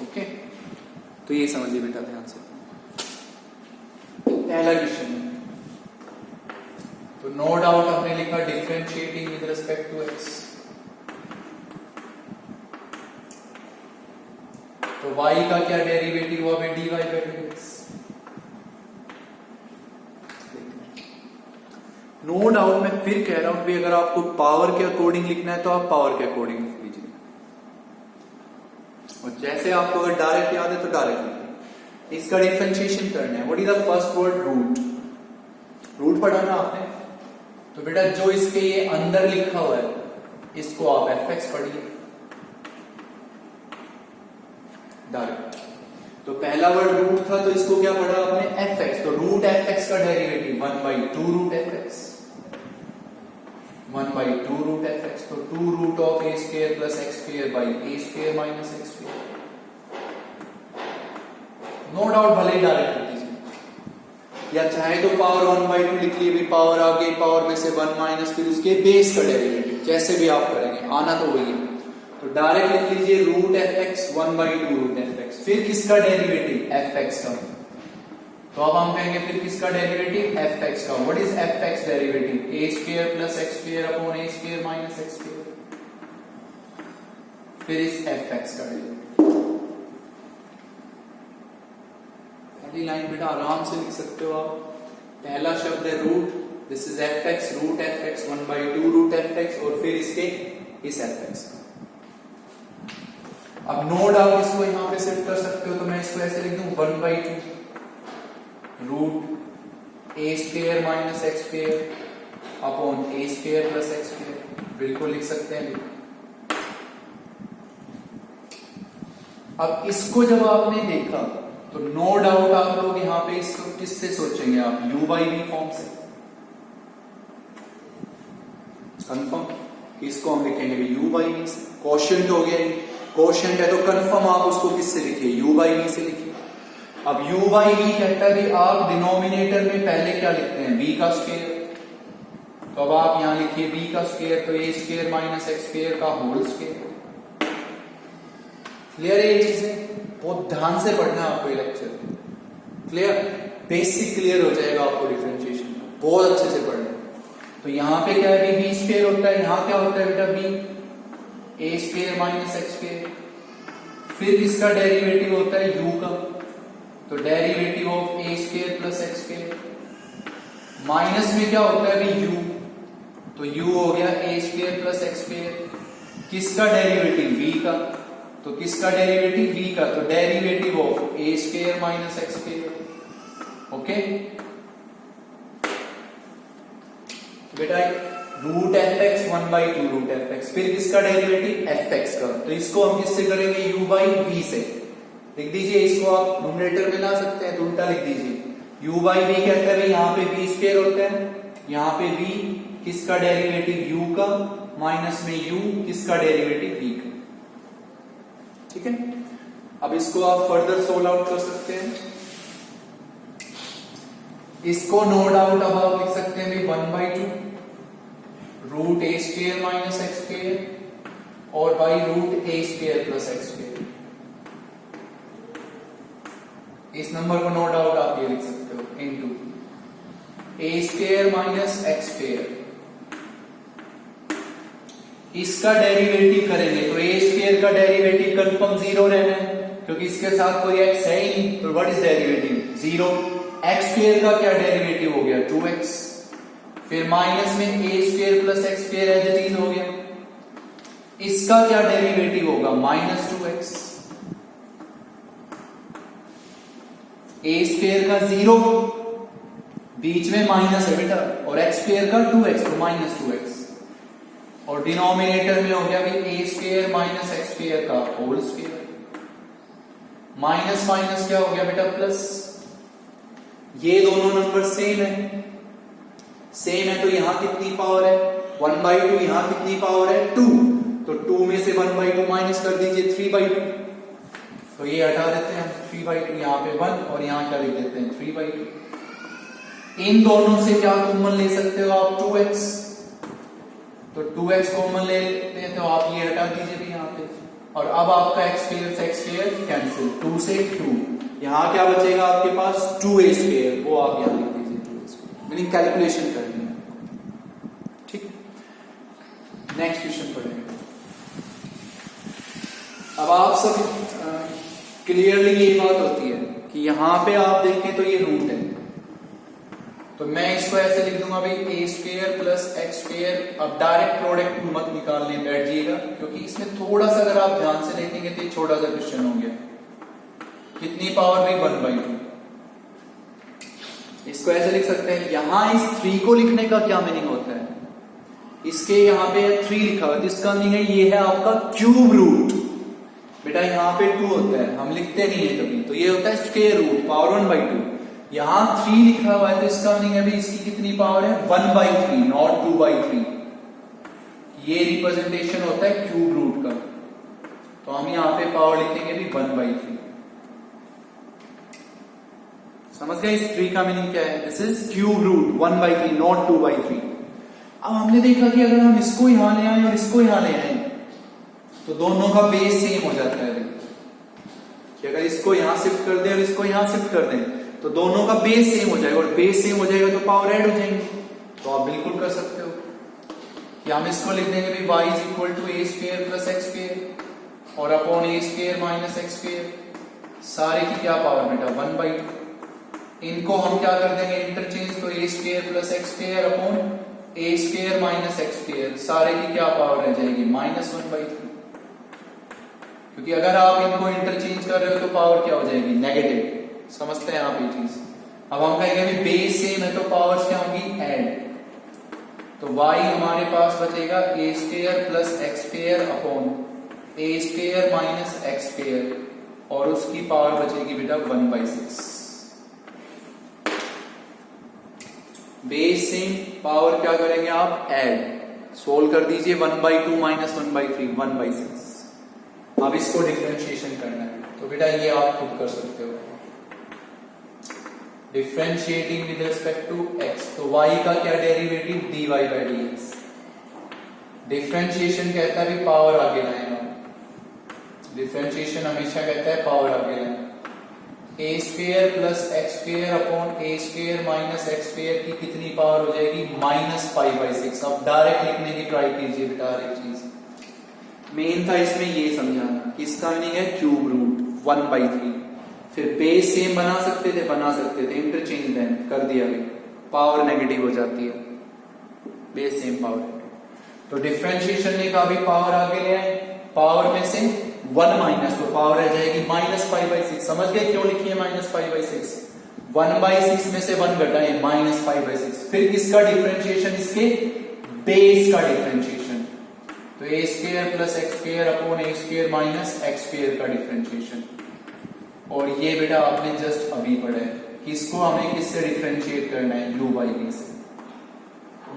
Okay, तो ये समझिए बेटा ध्यान से। पहला क्वेश्चन है, तो नो डाउट हमने लिखा differentiating with respect to x. तो y का क्या डेरिवेटिव हुआ dy by dx। No doubt मैं फिर कह रहा हूं कि अगर आपको पावर के अकॉर्डिंग लिखना है तो आप पावर के अकॉर्डिंग लिख लीजिए, और जैसे आपको अगर डायरेक्ट याद है तो डायरेक्ट लिखिए। इसका डिफरेंशिएशन करना है। What is the first word, root. Root पढ़ा ना आपने, तो बेटा जो इसके ये अंदर लिखा हुआ है इसको आप एफ एक्स पढ़िए डायरेक्ट। तो पहला वर्ड रूट था तो इसको क्या पढ़ा आपने, एफ एक्स। तो रूट एफ एक्स का derivative 1/2 root F x, 1/2 root F x. तो 2 root of a square plus x square by a square minus x square. No doubt भले ही डायरेक्ट लिख दीजिए, या चाहे तो पावर 1/2 लिख लिए, भी पावर आ गई, पावर में से 1 माइनस, फिर उसके बेस का डेरिवेटिव, जैसे भी आप करेंगे आना तो वही है। तो डायरेक्ट लिख लीजिए root F x 1/2 root F x. फिर किसका डेरिवेटिव, एफ एक्स का। तो अब हम कहेंगे फिर किसका डेरिवेटिव, एफ एक्स का। What is F X derivative, A square plus x square upon a square minus x square. फिर इस एफ एक्स का डेरिवेटिव। पहली लाइन बेटा आराम से लिख सकते हो आप। पहला शब्द है root, this is F x, root F x 1/2 root F x, और फिर इसके इस एफ एक्स का। अब नो डाउट इसको यहां पे शिफ्ट कर सकते हो, तो मैं इसको ऐसे लिख दूं 1/2 root a square minus x square upon a square plus x square, बिल्कुल लिख सकते हैं। अब इसको जब आपने देखा तो नो डाउट आप लोग यहां पे इसको किससे सोचेंगे आप, u बाई वी फॉर्म से कंफर्म। इसको हम लिखेंगे u बाई वी से, क्वोशिएंट हो गया, क्वोशिएंट है तो कंफर्म आप उसको किससे लिखिए, u बाई वी से लिखिए। अब u बाई वी कहता है कि आप डिनोमिनेटर में पहले क्या लिखते हैं, v का स्क्वायर, तो अब आप यहां लिखिए v का स्क्वायर, तो a square minus x square का होल स्क्वायर। क्लियर है ये चीजें, बहुत ध्यान से पढ़ना है आपको ये लेक्चर, क्लियर, बेसिक क्लियर हो जाएगा आपको डिफरेंशिएशन का, बहुत अच्छे से पढ़ना। तो यहाँ पे क्या है, v स्क्वायर होता है, यहाँ क्या होता है बेटा v, a square minus x square, फिर इसका डेरिवेटिव होता है u का, तो derivative of a square plus x square, minus में क्या होता है अभी u, तो u हो गया a square plus x square, किसका डेरिवेटिव v का, तो किसका डेरिवेटिव v का, तो derivative of a square minus x square. Okay बेटा root F x 1/2 root F x, फिर किसका डेरिवेटिव एफ एक्स का, तो इसको हम किससे करेंगे, u बाई वी से। लिख दीजिए इसको, आप न्यूमरेटर में ला सकते हैं तो उल्टा लिख दीजिए, u बाई वी कहते हैं यहाँ पे v स्क्वायर होता है, यहाँ पे v किसका डेरिवेटिव u का, माइनस में u किसका डेरिवेटिव v का। ठीक है, अब इसको आप फर्दर सोल्व आउट कर सकते हैं। इसको नो डाउट अब आप लिख सकते हैं 1/2 root a square minus x square और by root a square plus x square. इस नंबर को नो डाउट आप ये लिख सकते हो into a square minus x square, इसका डेरिवेटिव करेंगे तो ए स्क्वायर का डेरिवेटिव कंफर्म 0 रहना है, क्योंकि इसके साथ कोई x है ही नहीं, तो what is derivative 0। X square का क्या डेरिवेटिव हो गया 2x, फिर माइनस में a square plus x square as it is हो गया, इसका क्या डेरिवेटिव होगा माइनस 2x, ए स्क्वायर का 0, बीच में माइनस है बेटा, और एक्स स्क्वायर का 2x, तो माइनस 2x, और डिनोमिनेटर में हो गया भाई ए स्क्वायर माइनस एक्स स्क्वायर का होल स्क्वायर, माइनस माइनस क्या हो गया बेटा प्लस। ये दोनों नंबर सेम है, सेम है तो यहां कितनी पावर है 1/2, यहां कितनी पावर है 2, तो 2 में से 1/2 माइनस कर दीजिए 3/2, तो ये हटा देते हैं 3/2, यहां पे 1 और यहां क्या लिख देते हैं 3/2। इन दोनों से क्या कॉमन ले सकते हो आप 2x, तो 2x कॉमन ले लेते हैं, तो आप ये हटा दीजिए भी यहाँ पे, और अब आपका x स्क्वायर कैंसिल, 2 से 2, यहाँ क्या बचेगा आपके पास 2a स्क्वायर, वो आप यहाँ लिख दीजिए 2a स्क्वायर, मीनिंग कैलकुलेशन करनी है। ठीक, नेक्स्ट क्वेश्चन पढ़ेंगे। अब आप सब क्लियरली ये बात होती है कि यहाँ पे आप देखें तो ये रूट है, तो मैं इसको ऐसे लिख दूंगा भाई ए स्क्वायर प्लस एक्स स्क्वायर। अब डायरेक्ट प्रोडक्ट मत निकालने बैठिएगा, क्योंकि इसमें थोड़ा सा अगर आप ध्यान से देखेंगे तो ये छोटा सा क्वेश्चन हो गया, कितनी पावर भाई 1/2। इसको ऐसे लिख सकते हैं, यहां इस 3 को लिखने का क्या मीनिंग होता है, इसके यहाँ पे 3 लिखा हुआ है, तो इसका मीनिंग है ये है आपका क्यूब रूट। बेटा यहाँ पे 2 होता है, हम लिखते नहीं है कभी, तो ये होता है स्क्वायर रूट पावर 1/2। यहां 3 लिखा हुआ है तो इसका मीनिंग है भी इसकी कितनी पावर है 1/3, नॉट 2/3। ये रिप्रेजेंटेशन होता है क्यूब रूट का, तो हम यहां पे पावर लिखेंगे भी 1/3। समझ गए इस 3 का मीनिंग क्या है, this is cube root 1/3 not 2/3। अब हमने देखा कि अगर हम इसको यहां ले आए और इसको यहां ले आए तो दोनों का बेस सेम हो जाता है, कि अगर इसको यहां शिफ्ट कर दें और इसको यहां शिफ्ट कर दें तो दोनों का बेस सेम हो जाएगा, और बेस सेम हो जाएगा तो पावर ऐड हो जाएंगे, तो आप बिल्कुल कर सकते हो कि हम इसको लिख देंगे भी y is equal to a square plus x square और upon a square minus x square, सारे की क्या पावर बेटा 1/2। इनको हम क्या कर देंगे इंटरचेंज, तो a square plus x square upon a square minus x square, सारे की क्या पावर रह जाएगी -1/3, क्योंकि अगर आप इनको इंटरचेंज कर रहे हो तो पावर क्या हो जाएगी नेगेटिव। समझते हैं आप ये चीज। अब हम कहेंगे बेस सेम है तो पावर्स क्या होंगी ऐड, तो y हमारे पास बचेगा a square plus x square upon a square minus x square, और उसकी पावर बचेगी बेटा 1/6। बेस सेम पावर क्या करेंगे आप ऐड, सोल्व कर दीजिए 1/2 माइनस 1/3 1/6। अब इसको डिफरेंशिएशन करना है, तो बेटा ये आप खुद कर सकते हो। Differentiating with respect to x, तो y का क्या डेरिवेटिव dy/dx। डिफरेंशिएशन कहता है भी पावर आगे लाएगा, डिफरेंशिएशन हमेशा कहता है पावर आगे लाएगा। A square plus x square upon a square minus x square की कितनी पावर हो जाएगी -5/6। अब डायरेक्ट लिखने की ट्राई कीजिए बेटा हर एक चीज। मेन था इसमें ये समझाना कि इसका मीनिंग है क्यूब रूट 1/3। फिर बेस सेम बना सकते थे इंटरचेंज देन कर दिया, पावर नेगेटिव हो जाती है, बेस सेम पावर। तो डिफरेंशिएशन ने कहा भी पावर आगे ले आए, पावर में से 1 माइनस, तो पावर रह जाएगी -5/6। समझ गए क्यों लिखी है -5/6? 1/6 में से 1 घटाए -5/6। फिर किसका डिफरेंशिएशन, इसके बेस का डिफरेंशिएशन, तो a square plus x square upon a square minus x square का डिफरेंशिएशन। और ये बेटा आपने जस्ट अभी पढ़ा है, किसको हमें किससे डिफरेंशिएट करना है, u/v से,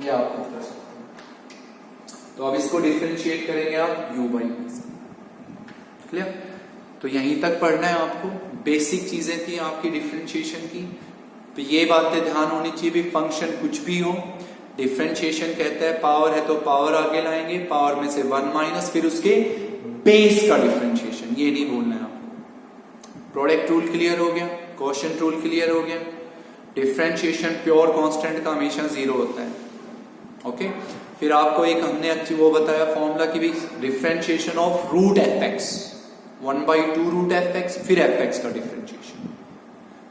ये आप कर सकते हैं। तो अब इसको डिफरेंशिएट करेंगे आप u/v से। क्लियर? तो यहीं तक पढ़ना है आपको, बेसिक चीजें थी आपकी डिफरेंशिएशन की। तो ये बातें ध्यान होनी चाहिए भी, फंक्शन कुछ भी हो, डिफरेंशिएशन कहता है पावर है तो पावर आगे लाएंगे, पावर में से 1 माइनस, फिर उसके बेस का डिफरेंशिएशन, ये नहीं भूलना है आपको। प्रोडक्ट रूल क्लियर हो गया, क्वोशिएंट रूल क्लियर हो गया। डिफरेंशिएशन प्योर कांस्टेंट का हमेशा 0 होता है। ओके, फिर आपको एक हमने अच्छी वो बताया फॉर्मूला की भी, differentiation of root fx 1/2 root fx, फिर fx का डिफरेंशिएशन।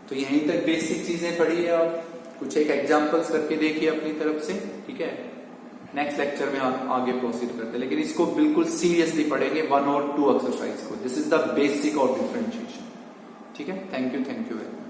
तो यहीं तक बेसिक चीजें पढ़ी है आप, कुछ एक एग्जांपल्स करके देखिए अपनी तरफ से, ठीक है। नेक्स्ट लेक्चर में आगे प्रोसीड करते हैं, लेकिन इसको बिल्कुल सीरियसली पढ़ेंगे 1 और 2 एक्सरसाइज को। This is the basic of differentiation, ठीक है। Thank you very much.